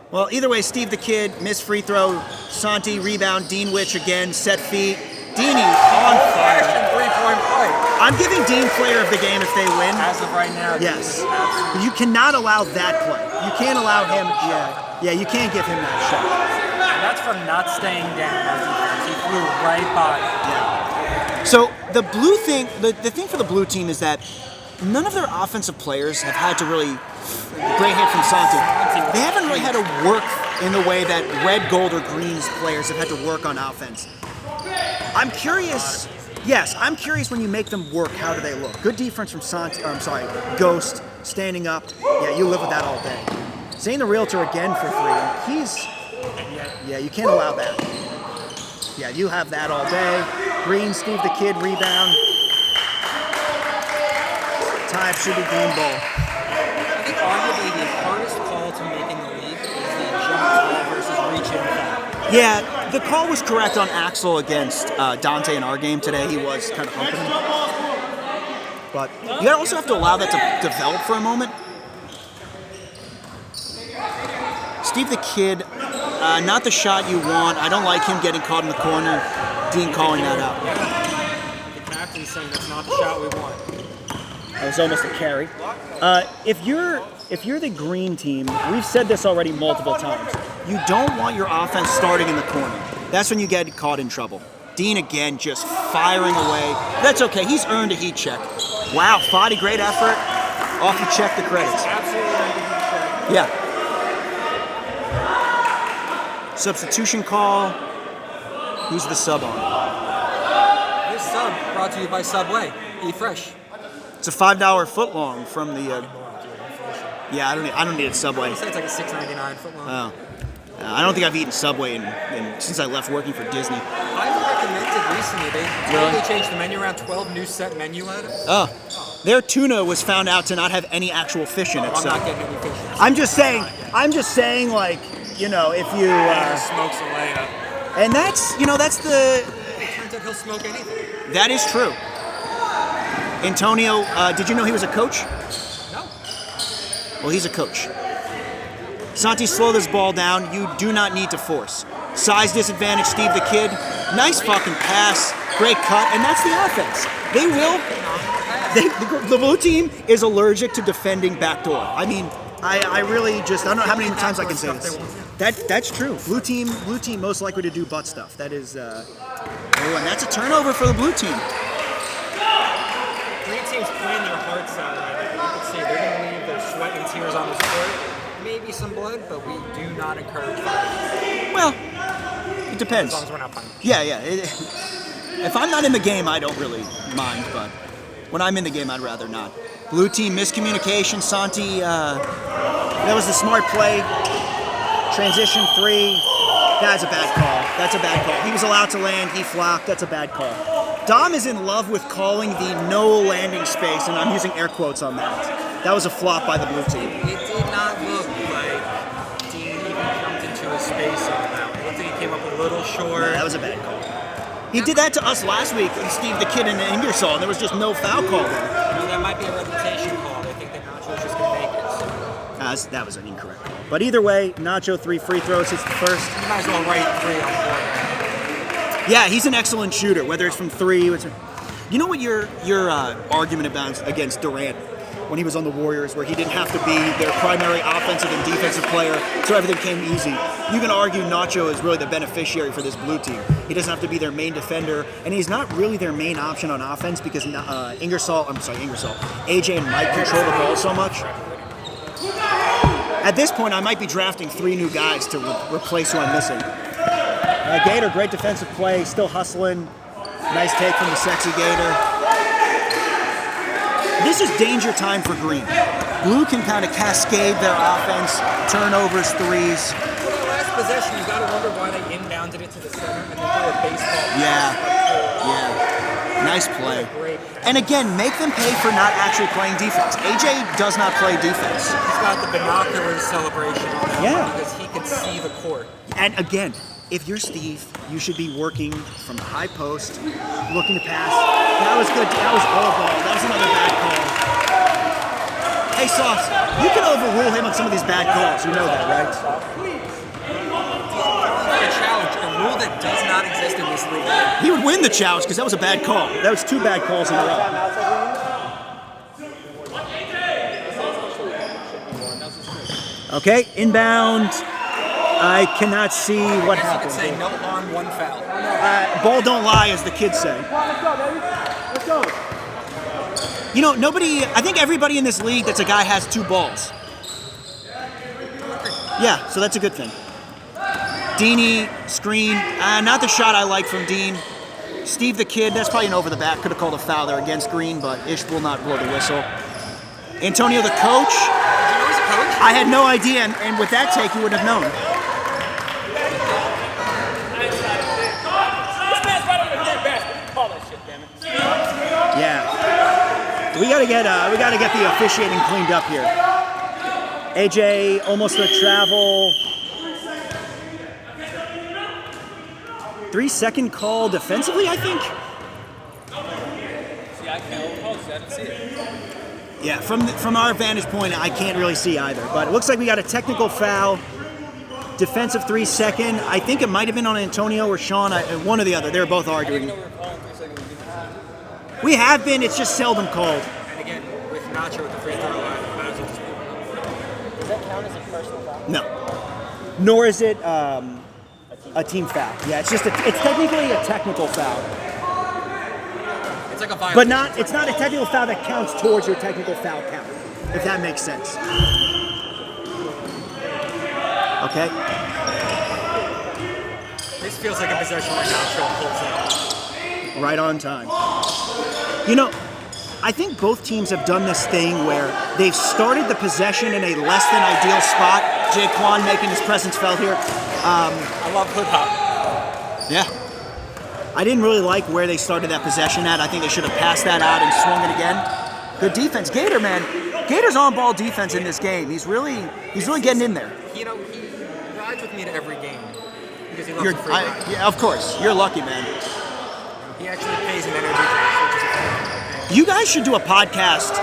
Well, either way, Steve the Kid, missed free throw. Santi, rebound. Dean Witch again, set feet. Deanie on fire. 3-point play. I'm giving Dean player of the game if they win. As of right now, Yes. absolutely. You cannot allow that play. You can't allow him. Yeah, you can't give him that shot. And that's from not staying down. He flew right by. So the blue thing, the thing for the blue team is that none of their offensive players have had to really, great hit from Santi, they haven't really had to work in the way that red, gold, or green's players have had to work on offense. I'm curious, yes, I'm curious when you make them work, how do they look? Good defense from Ghost, standing up. Yeah, you live with that all day. Zane the Realtor again for 3. Yeah, you can't allow that. Yeah, you have that all day. Green, Steve the Kid, rebound. Time should be Green Bowl. I think arguably the hardest call to make in the league is the jump ball versus reach-in foul. Yeah, the call was correct on Axel against Dante in our game today. He was kind of humping him. But you also have to allow that to develop for a moment. Steve the Kid, not the shot you want. I don't like him getting caught in the corner. Dean calling that out. The captain's saying that's not the shot we want. That was almost a carry. If you're the green team, we've said this already multiple times. You don't want your offense starting in the corner. That's when you get caught in trouble. Dean again just firing away. That's okay. He's earned a heat check. Wow, Foddy, great effort. Off you check the credits. Absolutely. Yeah. Substitution call. Who's the sub on? This sub brought to you by Subway. Eat fresh. It's a $5 footlong from the. Yeah, I don't need a Subway. They say it's like a $6.99 foot long. Oh, I don't think I've eaten Subway since I left working for Disney. I've recommended recently. They totally changed the menu around 12 new set menu items. Oh, their tuna was found out to not have any actual fish in it. I'm So not getting any fish. I'm just saying, like, you know, if you Smokes a layup. and that's the It turns out he'll smoke anything. that is true. Antonio, did you know he was a coach? No. Well, he's a coach. Santi, slow this ball down. You do not need to force. Size disadvantage, Steve the Kid. Nice fucking pass. Great cut. And that's the offense. They will. The blue team is allergic to defending backdoor. I mean, I really just, I don't know how many times I can say this. That's true. Blue team most likely to do butt stuff. That is, and that's a turnover for the blue team. Green team's playing their hearts out right now. You can see they're going to leave their sweat and tears on the court. Maybe some blood, but we do not encourage violence. Well, it depends. As long as we're not playing. Yeah. If I'm not in the game, I don't really mind, but when I'm in the game, I'd rather not. Blue team miscommunication. Santi, that was the smart play. Transition 3. That's a bad call. That's a bad call. He was allowed to land. He flopped. That's a bad call. Dom is in love with calling the no landing space, and I'm using air quotes on that. That was a flop by the blue team. It did not look like Dean even jumped into a space on that one. I think he came up a little short. That was a bad call. He did that to us last week with Steve the Kid and Ingersoll, and there was just no foul call there. You know, that might be a reputation call. I think that Nacho's just going to make it. So. That was an incorrect call. But either way, Nacho 3 free throws, hits the first. You might as well write 3 on board. Yeah, he's an excellent shooter, whether it's from 3. You know what your argument against Durant when he was on the Warriors, where he didn't have to be their primary offensive and defensive player, so everything came easy. You can argue Nacho is really the beneficiary for this blue team. He doesn't have to be their main defender, and he's not really their main option on offense because AJ and Mike control the ball so much. At this point, I might be drafting 3 new guys to replace who I'm missing. Gator, great defensive play, still hustling. Nice take from the sexy Gator. This is danger time for Green. Blue can kind of cascade their offense, turnovers, threes. Well, the last possession, you got to wonder why they inbounded it to the center and then threw a baseball. Yeah. Nice play. And again, make them pay for not actually playing defense. AJ does not play defense. He's got the binocular celebration on that one because he can see the court. And again, if you're Steve, you should be working from the high post, looking to pass. That was good. That was all ball. That was another bad call. Hey, Sauce, you can overrule him on some of these bad calls. You know that, right? A challenge, a rule that does not exist in this league. He would win the challenge because that was a bad call. That was 2 bad calls in a row. Okay, inbound. I cannot see what happened. I guess you could say no harm, 1 foul. Ball don't lie, as the kids say. Let's go, baby. Let's go. You know, I think everybody in this league that's a guy has 2 balls. Yeah, so that's a good thing. Deanie, screen, not the shot I like from Dean. Steve the Kid, that's probably an over the back. Could have called a foul there against Green, but Ish will not blow the whistle. Antonio the coach. Did you know he's a coach? I had no idea, and with that take, you wouldn't have known. Yeah, we gotta get the officiating cleaned up here. AJ almost a travel. 3-second call defensively, I think. See, I can't call this. I didn't see it. Yeah, from our vantage point, I can't really see either. But it looks like we got a technical foul. Defensive 3-second. I think it might have been on Antonio or Sean. One or the other. They're both arguing. We have been. It's just seldom called. And again, with Nacho with the free throw line, might as well just Does that count as a personal foul? No. Nor is it a team foul. Yeah, it's technically a technical foul. It's like a violation. But it's not a technical foul that counts towards your technical foul count, if that makes sense. Okay. This feels like a possession where Nacho pulls out. Right on time. You know, I think both teams have done this thing where they've started the possession in a less than ideal spot. Jaquan making his presence felt here. I love hood hop. Yeah. I didn't really like where they started that possession at. I think they should have passed that out and swung it again. Good defense. Gator, man. Gator's on-ball defense in this game. He's really getting in there. You know, he rides with me to every game because he loves the free ride. Yeah, of course. You're lucky, man. He actually pays an energy drink, which is a thing. You guys should do a podcast.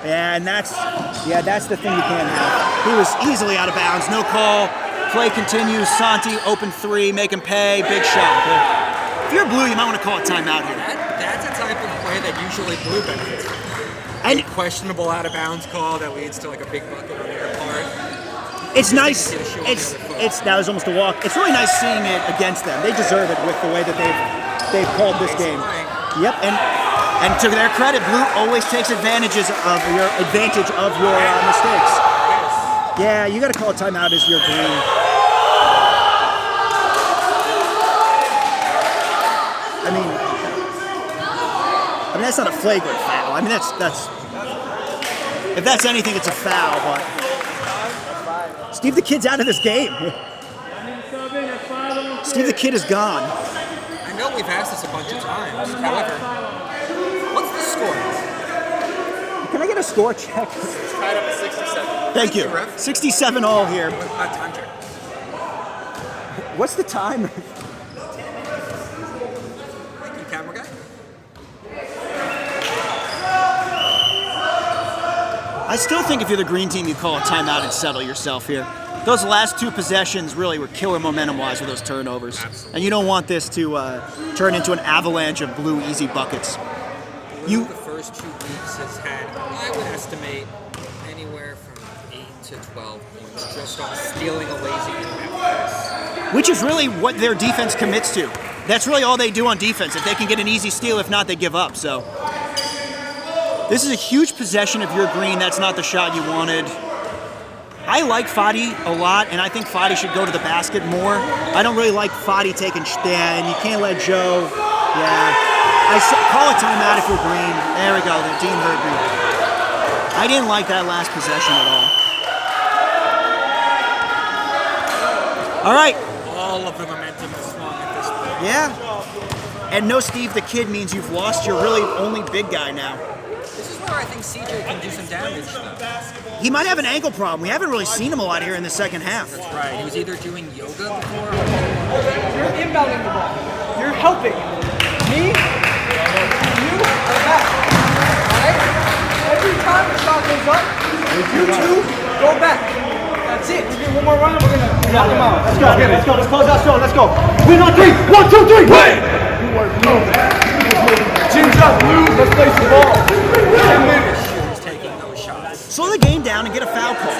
Yeah, and that's the thing you can't have. He was easily out of bounds. No call. Play continues. Santi, open three, make him pay. Big shot. If you're blue, you might want to call a timeout here. That's a type of play that usually blue benefits from. And A questionable out of bounds call that leads to like a big bucket on their part. it's nice. Get a shoe on the It's other foot. that was almost a walk. It's really nice seeing it against them. They deserve it with the way that they've called this game. Yep, and to their credit, blue always takes advantage of your mistakes. Yeah, you got to call a timeout as your green. I mean, that's not a flagrant foul. I mean, that's if that's anything, it's a foul. But Steve the Kid's out of this game. Steve the Kid is gone. I know we've asked this a bunch of times. However, what's the score? Can I get a score check? It's tied up at 67. Thank you. ref. 67 all here. What about time check? What's the time? Thank you, camera guy. I still think if you're the green team, you call a timeout and settle yourself here. Those last two possessions really were killer momentum-wise with those turnovers. Absolutely. And you don't want this to turn into an avalanche of blue easy buckets. The first 2 weeks has had, I would estimate, anywhere from 8 to 12 points just on stealing a lazy game. Which is really what their defense commits to. That's really all they do on defense. If they can get an easy steal, if not, they give up. So this is a huge possession of your green. That's not the shot you wanted. I like Fadi a lot, and I think Fadi should go to the basket more. I don't really like Fadi taking and you can't let Joe. Yeah. Call a timeout if you're green. There we go. The Dean heard me. I didn't like that last possession at all. All right. All of the momentum is swung at this point. Yeah. And no Steve the Kid means you've lost your really only big guy now. This is where I think CJ can do some damage, though. He might have an ankle problem. We haven't really seen him a lot here in the second half. That's right. He was either doing yoga before or You're inbounding the ball. You're helping. Me, you, or that. Alright? Every time the shot goes up, you two go back. That's it. We get one more run and we're gonna knock him out. Let's go. Let's close that show. Let's go. Win on three. 1, 2, 3. Win! Chin's up, blue. Let's play some ball. 10 minutes. shooters taking those shots. Slow the game down and get a foul call.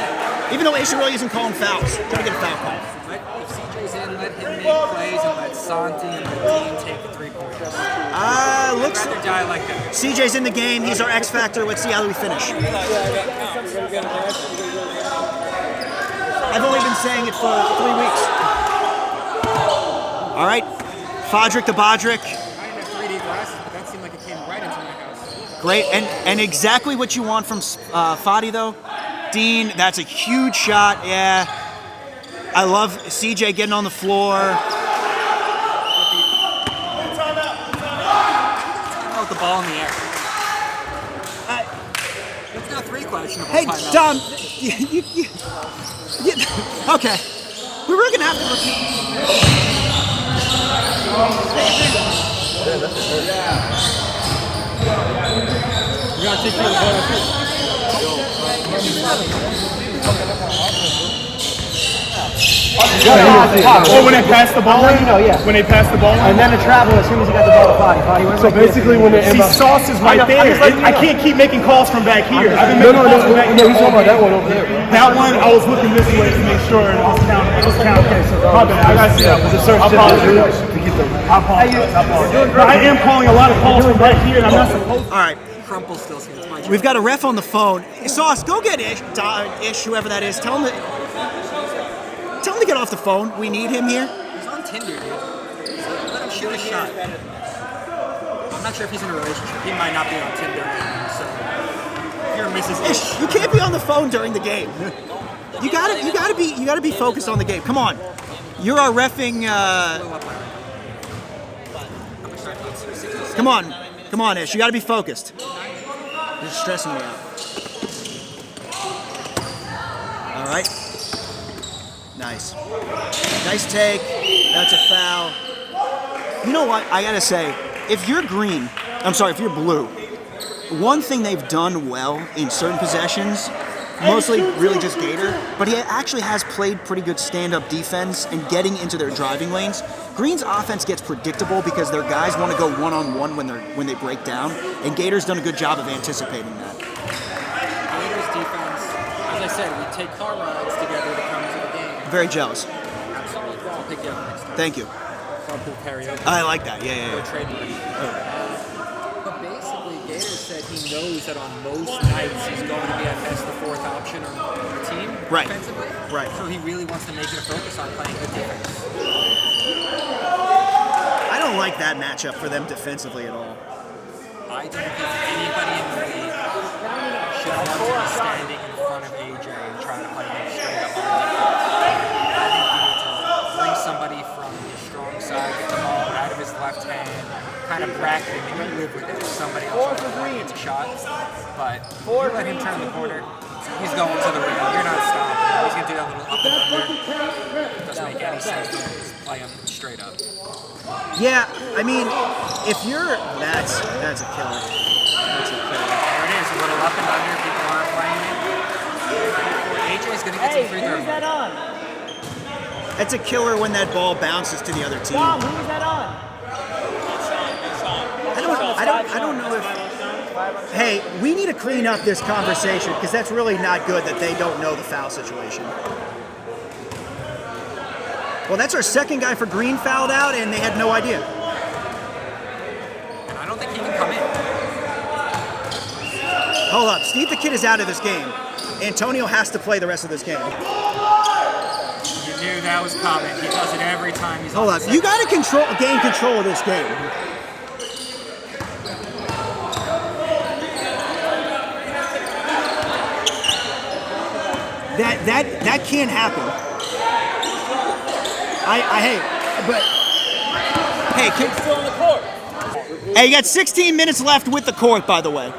Even though Asia really isn't calling fouls, try to get a foul call. If CJ's in, let him make plays and let Santi and let Dean take the three-pointers. Looks I'd rather die like that. CJ's in the game. He's our X factor. Let's see how we finish. I've only been saying it for 3 weeks. All right, Fodrick to Bodrick. I didn't have 3D glasses, but that seemed like it came right into my house. Great, and exactly what you want from Fadi though. Dean, that's a huge shot. Yeah, I love CJ getting on the floor. With the ball in the air. It's not 3 questionable. Hey, timeouts. Dom, okay. We were gonna have to repeat. We gotta take care of the ball too. Oh, when they pass the ball? You know, yeah. When they pass the ball? And then the travel as soon as he got the ball to Fadi went So like this. basically, when they Sauce is right there. I can't keep making calls from back here. I've been making calls from back here. He's talking about that one over there. That one, I was looking this way to make sure it was counted. It was counted. Okay, so my bad. I gotta see that. There's a certain I apologize. to get the. I apologize. I am calling a lot of calls from back here, and I'm not supposed to. All right, Crumple still seems my we've got a ref on the phone. Sauce, go get Ish, whoever that is. Tell him to get off the phone. We need him here. He's on Tinder, dude. So let him shoot a shot. I'm not sure if he's in a relationship. He might not be on Tinder. So if you're Mrs. Ish, you can't be on the phone during the game. You gotta be focused on the game. Come on. You're our reffing. Come on, Ish. You got to be focused. You're stressing me out. All right. Nice. Nice take. That's a foul. You know what? I gotta say, if you're blue, one thing they've done well in certain possessions, mostly really just Gator, but he actually has played pretty good stand-up defense and getting into their driving lanes. Green's offense gets predictable because their guys want to go one-on-one when they break down, and Gator's done a good job of anticipating that. Gator's defense, as I said, we take car rides together to come to the game. Very jealous. Absolutely. I'll pick you up next time. Thank you. Carpool karaoke. I like that. Yeah. Or trademark. But basically, Gator said he knows that on most nights he's going to be at best the fourth option on the team defensively. Right. So he really wants to make it a focus on playing good defense. I don't like that matchup for them defensively at all. I don't think anybody in the league should want to be standing in front of AJ and trying to play him straight up on defense. I think you need to bring somebody from your strong side, get the ball out of his left hand, kind of bracket him, and you live with it. If somebody else gets a shot, but you let him turn the corner, he's going to the rim. You're not stopping him. He's going to do that little up and under. It doesn't make any sense to just play him straight up. Yeah, I mean, if you're that's a killer. That's a killer. There it is, a little up and under. People aren't playing it. AJ's going to get some free throws. Who's that on? That's a killer when that ball bounces to the other team. Tom, who's that on? I don't know if. Hey, we need to clean up this conversation because that's really not good that they don't know the foul situation. Well, that's our second guy for Green fouled out, and they had no idea. And I don't think he can come in. Hold up, Steve the Kid is out of this game. Antonio has to play the rest of this game. You knew that was coming. He does it every time he's Hold on up, the you got to gain control of this game. That can't happen. Still on the court. Hey, you got 16 minutes left with the court, by the way.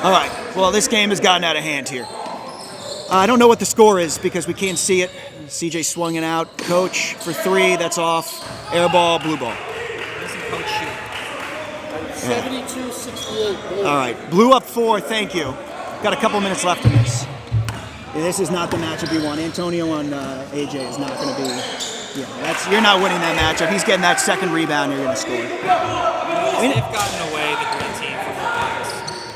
All right, well, this game has gotten out of hand here. I don't know what the score is because we can't see it. CJ swung it out. Coach for three, that's off. Air ball, blue ball. Listen, coach, shoot. 72-68. All right, blue up four, thank you. Got a couple minutes left in this. Yeah, this is not the matchup you want. Antonio on AJ is not going to be. Yeah, you're not winning that matchup. He's getting that second rebound. You're going to score. They've gotten away the Green team from their guys.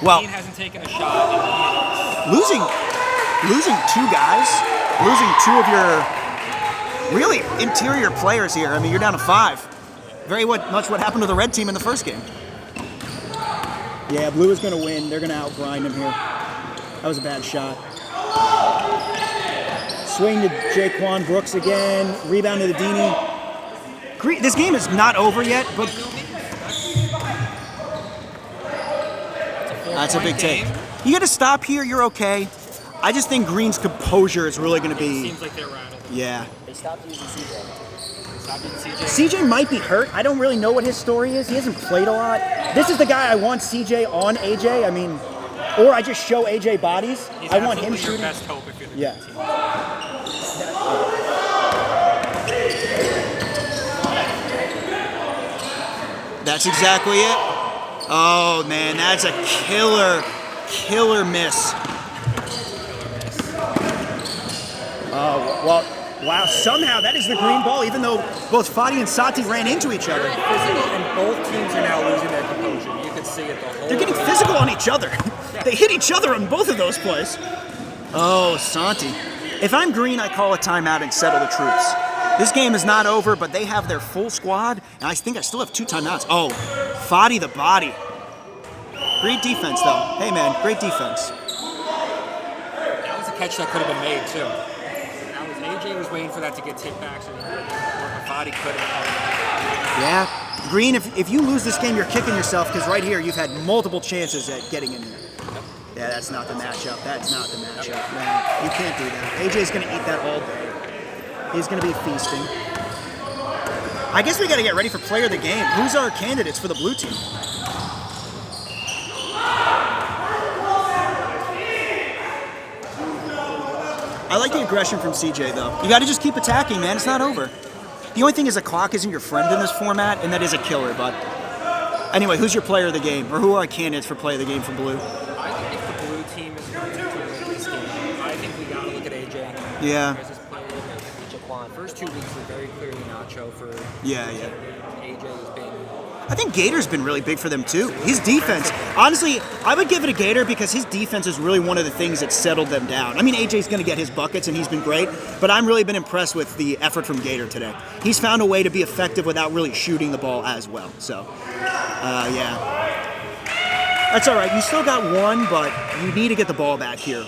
Well, Green hasn't taken a shot in losing two guys, losing two of your really interior players here. I mean, you're down to five. Very much what happened to the red team in the first game. Yeah, blue is going to win. They're going to outgrind him here. That was a bad shot. Swing to Jaquan Brooks again. Rebound to the Dini. This game is not over yet, but that's a big take. You got to stop here. You're okay. I just think Green's composure is really going to be. Seems like they're rattled. Yeah. They stopped using CJ. CJ might be hurt. I don't really know what his story is. He hasn't played a lot. This is the guy I want CJ on AJ. I mean, or I just show AJ bodies. He's I want him absolutely your shooting. best hope if you're the Yeah. Green team. That's exactly it. Oh man, that's a killer miss. Oh well, wow! Somehow that is the green ball, even though both Fadi and Sati ran into each other. And both teams are now losing their composure. You can see it the whole. They're getting physical on each other. They hit each other on both of those plays. Oh, Santi. If I'm Green, I call a timeout and settle the troops. This game is not over, but they have their full squad, and I think I still have two timeouts. Oh, Fadi the body. Great defense, though. Hey, man, great defense. That was a catch that could have been made, too. That was AJ was waiting for that to get tipped back, so Fadi couldn't. Yeah. Green, if you lose this game, you're kicking yourself, because right here you've had multiple chances at getting in here. Yeah, that's not the matchup. That's not the matchup, man. You can't do that. AJ's going to eat that all day. He's going to be feasting. I guess we got to get ready for player of the game. Who's our candidates for the blue team? I like the aggression from CJ, though. You got to just keep attacking, man. It's not over. The only thing is the clock isn't your friend in this format, and that is a killer, but... Anyway, who's your player of the game? Or who are our candidates for player of the game for blue? I think if the blue team is going to win this game, I think we got to look at AJ. Yeah. Versus player of the game, Jaquan. First 2 weeks were very clearly Nacho for Yeah. AJ has been... I think Gator's been really big for them, too. His defense. Honestly, I would give it a Gator because his defense is really one of the things that settled them down. I mean, AJ's going to get his buckets, and he's been great, but I've really been impressed with the effort from Gator today. He's found a way to be effective without really shooting the ball as well. So, yeah. That's all right. You still got one, but you need to get the ball back here.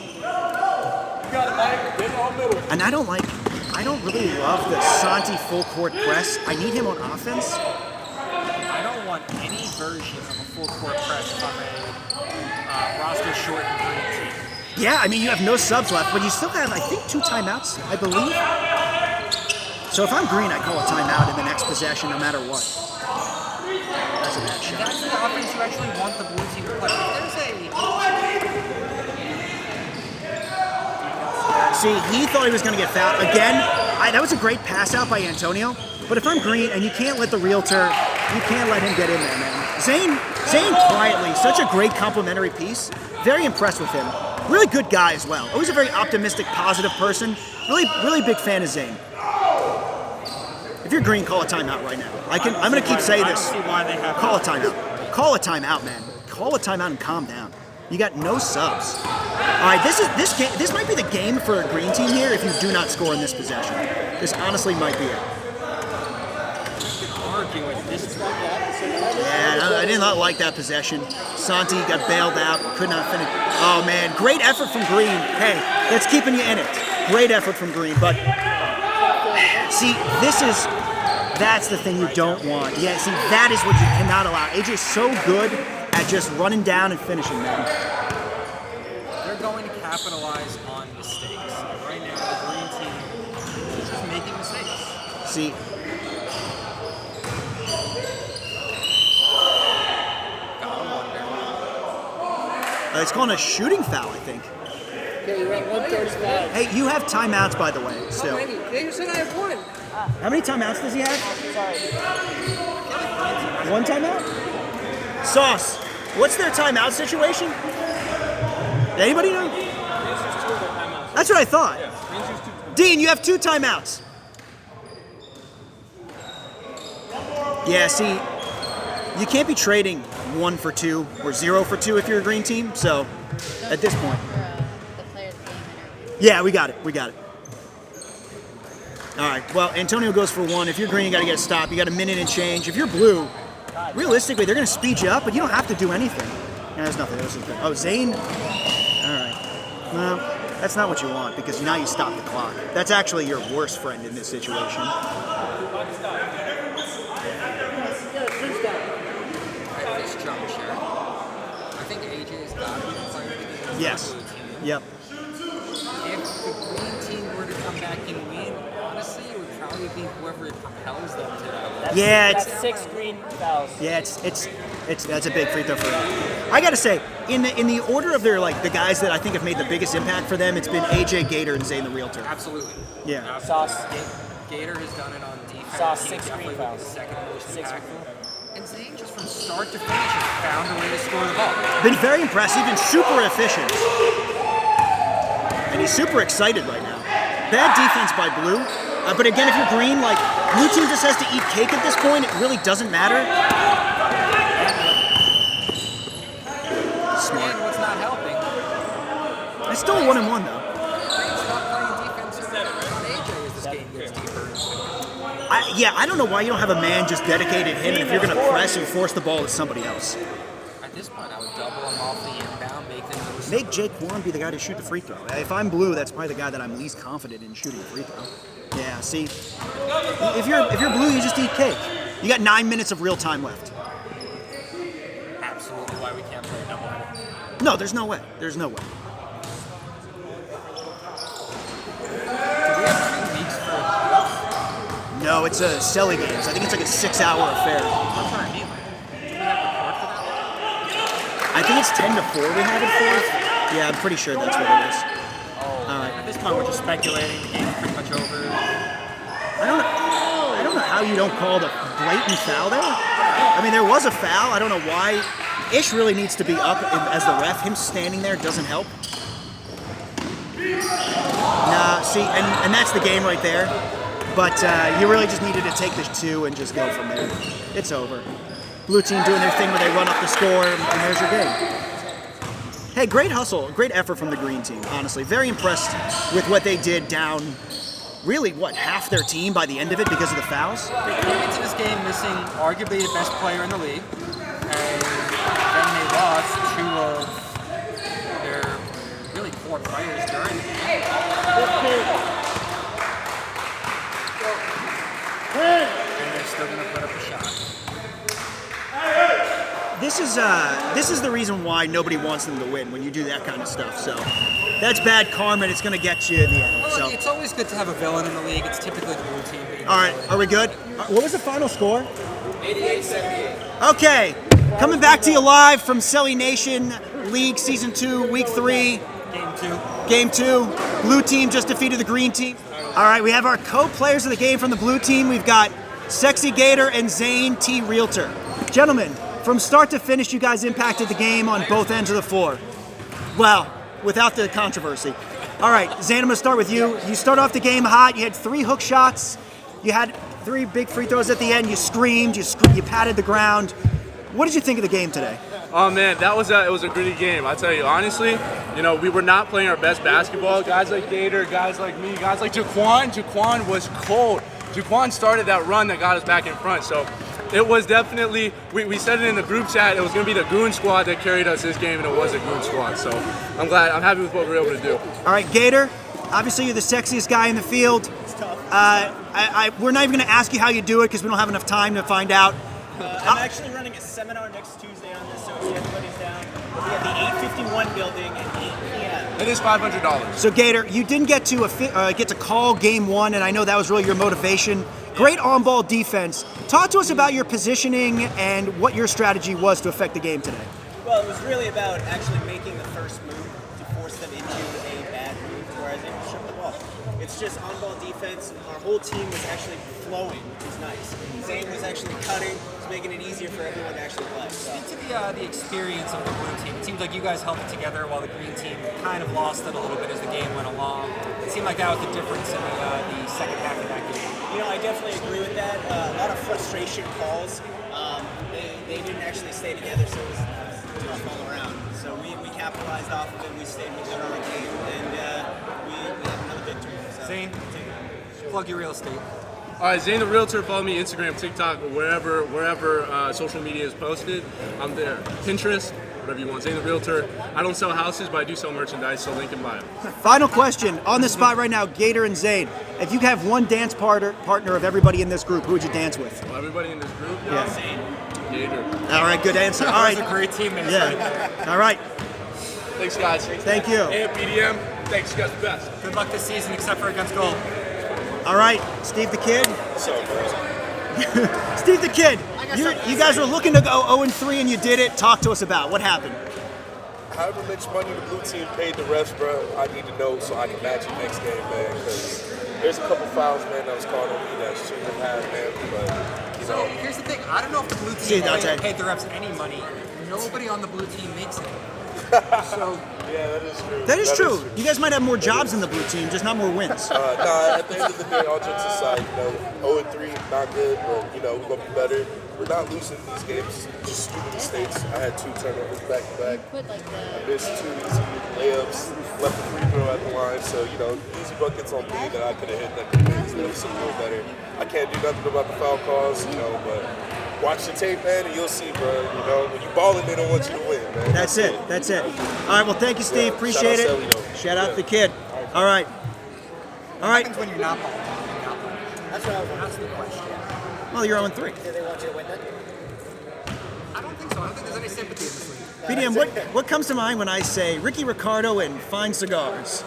And I don't really love the Santi full court press. I need him on offense. I don't want any version of a full court press from a roster shortened green team. Yeah, I mean, you have no subs left, but you still have, I think, 2 timeouts, I believe. So if I'm green, I call a timeout in the next possession, no matter what. That's a bad shot. That's the offense you actually want the blue team to play. See, he thought he was going to get fouled. Again, that was a great pass out by Antonio, but if I'm green and you can't let the realtor, you can't let him get in there, man. Zane quietly, such a great complimentary piece. Very impressed with him. Really good guy as well. Always a very optimistic, positive person. Really big fan of Zane. If you're green, call a timeout right now. I'm going to keep saying this. I don't see why they have Call a timeout. Call a timeout, man. Call a timeout and calm down. You got no subs. All right, this might be the game for a green team here if you do not score in this possession. This honestly might be it. Yeah, I did not like that possession. Santi got bailed out, could not finish. Oh man, great effort from Green. Hey, that's keeping you in it. Great effort from Green, but see, that's the thing you don't want. Yeah, see, that is what you cannot allow. AJ's so good at just running down and finishing, man. They're going to capitalize on mistakes. Right now, the green team is just making mistakes. See, it's calling a shooting foul, I think. Okay, you're at 135. Hey, you have timeouts, by the way, still. They said I have one. How many timeouts does he have? Sorry. 1 timeout? Sauce, what's their timeout situation? Anybody know? That's what I thought. Dean, you have 2 timeouts. Yeah, see, you can't be trading 1 for 2 or 0 for 2 if you're a green team, so at this point. The player of the game interview. Yeah, we got it. All right, well, Antonio goes for 1. If you're green, you got to get a stop. You got a minute and change. If you're blue, realistically, they're going to speed you up, but you don't have to do anything. No, there's nothing. Oh, Zane? All right. No, that's not what you want because now you stop the clock. That's actually your worst friend in this situation. At this juncture, I think AJ's got to be the player of the game. Yes. Yep. If the green team were to come back and win, honestly, it would probably be whoever it propels them to that. Yeah, That's 6 green fouls. Yeah, it's that's a big free throw for them. I gotta say, in the order of their the guys that I think have made the biggest impact for them, it's been AJ, Gator, and Zane the Realtor. Absolutely. Yeah. Sauce. Gator has done it on defense. Sauce, He 6 definitely green was the fouls. second most 6 impactful. And Zane just from start to finish has found a way to score the ball. Been very impressive and super efficient. And he's super excited right now. Bad defense by blue. But again, if you're green, blue team just has to eat cake at this point. It really doesn't matter. Smart. And what's not helping, It's still 1-1 though. Zane's not playing defense on AJ as this game gets deeper. I don't know why you don't have a man just dedicated him, and if you're going to press and force the ball to somebody else. At this point, I would double him off the inbound, make them lose. Make Jake Warren be the guy to shoot the free throw. If I'm blue, that's probably the guy that I'm least confident in shooting a free throw. Yeah, see? If you're blue, you just eat cake. You got 9 minutes of real time left. Absolutely why we can't play a doubleheader. No, there's no way. There's no way. Do we have 2 weeks for this? No, it's a Celly Games. I think it's like a 6-hour affair. That's what I mean. Like, do we have a court for that? I think it's 10 to 4 we have it for. Yeah, I'm pretty sure that's what it is. All right. At this point, we're just speculating. The game's pretty much over. I don't know how you don't call the blatant foul there. I mean, there was a foul. I don't know why. Ish really needs to be up as the ref. Him standing there doesn't help. Nah, see, and that's the game right there. But you really just needed to take the 2 and just go from there. It's over. Blue team doing their thing where they run up the score, and there's your game. Hey, great hustle, great effort from the green team, honestly. Very impressed with what they did down, really, half their team by the end of it because of the fouls? They came into this game missing arguably the best player in the league, and then they lost 2 of their really core players during the game. And they're still going to put up a shot. This is the reason why nobody wants them to win when you do that kind of stuff. So that's bad karma, and it's going to get you in the end. Well, So, it's always good to have a villain in the league. It's typically the blue team. Being all right, the are we good? What was the final score? 88-78. Okay, coming back to you live from CeleNation League Season 2, Week 3, Game 2. Game 2. Blue team just defeated the green team. All right, we have our co-players of the game from the blue team. We've got Sexy Gator and Zane T. Realtor. Gentlemen, from start to finish, you guys impacted the game on both ends of the floor. Well, without the controversy. All right, Zane, I'm going to start with you. You start off the game hot. You had 3 hook shots. You had 3 big free throws at the end. You screamed. You patted the ground. What did you think of the game today? Oh man, it was a gritty game. I tell you honestly, we were not playing our best basketball. Guys like Gator, guys like me, guys like Jaquan was cold. Jaquan started that run that got us back in front. So it was definitely, we said it in the group chat, it was going to be the Goon Squad that carried us this game, and it was a Goon Squad. So I'm happy with what we were able to do. All right, Gator, obviously you're the sexiest guy in the field. It's tough. We're not even going to ask you how you do it because we don't have enough time to find out. I'm actually running a seminar next Tuesday on this, so if everybody's down, we'll be at the 851 building at 8 p.m. It is $500. So Gator, you didn't get to call game 1, and I know that was really your motivation. Great on-ball defense. Talk to us about your positioning and what your strategy was to affect the game today. Well, it was really about actually making the first move to force them into a bad move to where I was able to strip the ball. It's just on-ball defense. Our whole team was actually flowing. It was nice. Zane was actually cutting. It was making it easier for everyone to actually play. So. Into the experience of the blue team. It seems like you guys held it together while the green team kind of lost it a little bit as the game went along. It seemed like that was the difference in the second half of that game. I definitely agree with that. A lot of frustration calls. They didn't actually stay together, so it was tough all around. So we capitalized off of it. We stayed with it on the game, and we had another victory. So. Zane, plug your real estate. All right, Zane the Realtor. Follow me Instagram, TikTok, or wherever social media is posted. I'm there. Pinterest, whatever you want. Zane the Realtor. I don't sell houses, but I do sell merchandise, so link in bio. Final question, on the spot right now, Gator and Zane. If you could have one dance partner of everybody in this group, who would you dance with? Well, everybody in this group, Yeah. Gator. All right, good answer. All right. That was a great teammate. Yeah. All right. Thanks, guys. Thank you. And BDM, thanks, you guys are the best. Good luck this season, except for against goal. All right, Steve the Kid. Steve the Kid, you guys were looking to go 0-3 and you did it. Talk to us about what happened. However much money the blue team paid the refs, bro, I need to know so I can match it next game, man. Because there's a couple fouls, man, that was called on me that shouldn't have had, man. But, So here's the thing. I don't know if the blue See, team Dante. paid the refs any money. Nobody on the blue team makes it. So yeah, that is true. That is true. You guys might have more jobs in the blue team, just not more wins. Nah, at the end of the day, all jokes aside, 0-3, not good, but, we're going to be better. We're not losing these games, just stupid mistakes. I had 2 turnovers back-to-back. Put like I the missed 2 easy layups, left a free throw at the line, so, easy buckets on me that I could have hit that could have made this a little better. I can't do nothing about the foul calls, but watch the tape, man, and you'll see, bro. When you balling, they don't want you to win, man. That's it. All right, well, thank you, Steve. Appreciate Shout out it. Sally, though. Shout out the kid. All right. what happens when you're not balling? That's what I was That's the question. Well, you're 0-3. Do they want you to win that? I don't think so. I don't think there's any sympathy in this league. BDM, what comes to mind when I say Ricky Ricardo and fine cigars?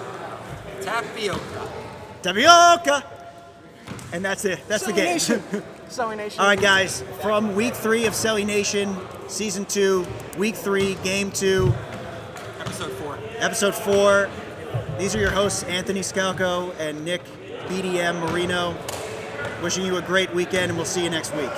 Tapioca. Tapioca! And that's it. That's the game. CeleNation. All right, guys. From week 3 of CeleNation, season 2, week 3, game 2, Episode 4. episode 4. These are your hosts, Anthony Scalco and Nick BDM Marino. Wishing you a great weekend, and we'll see you next week.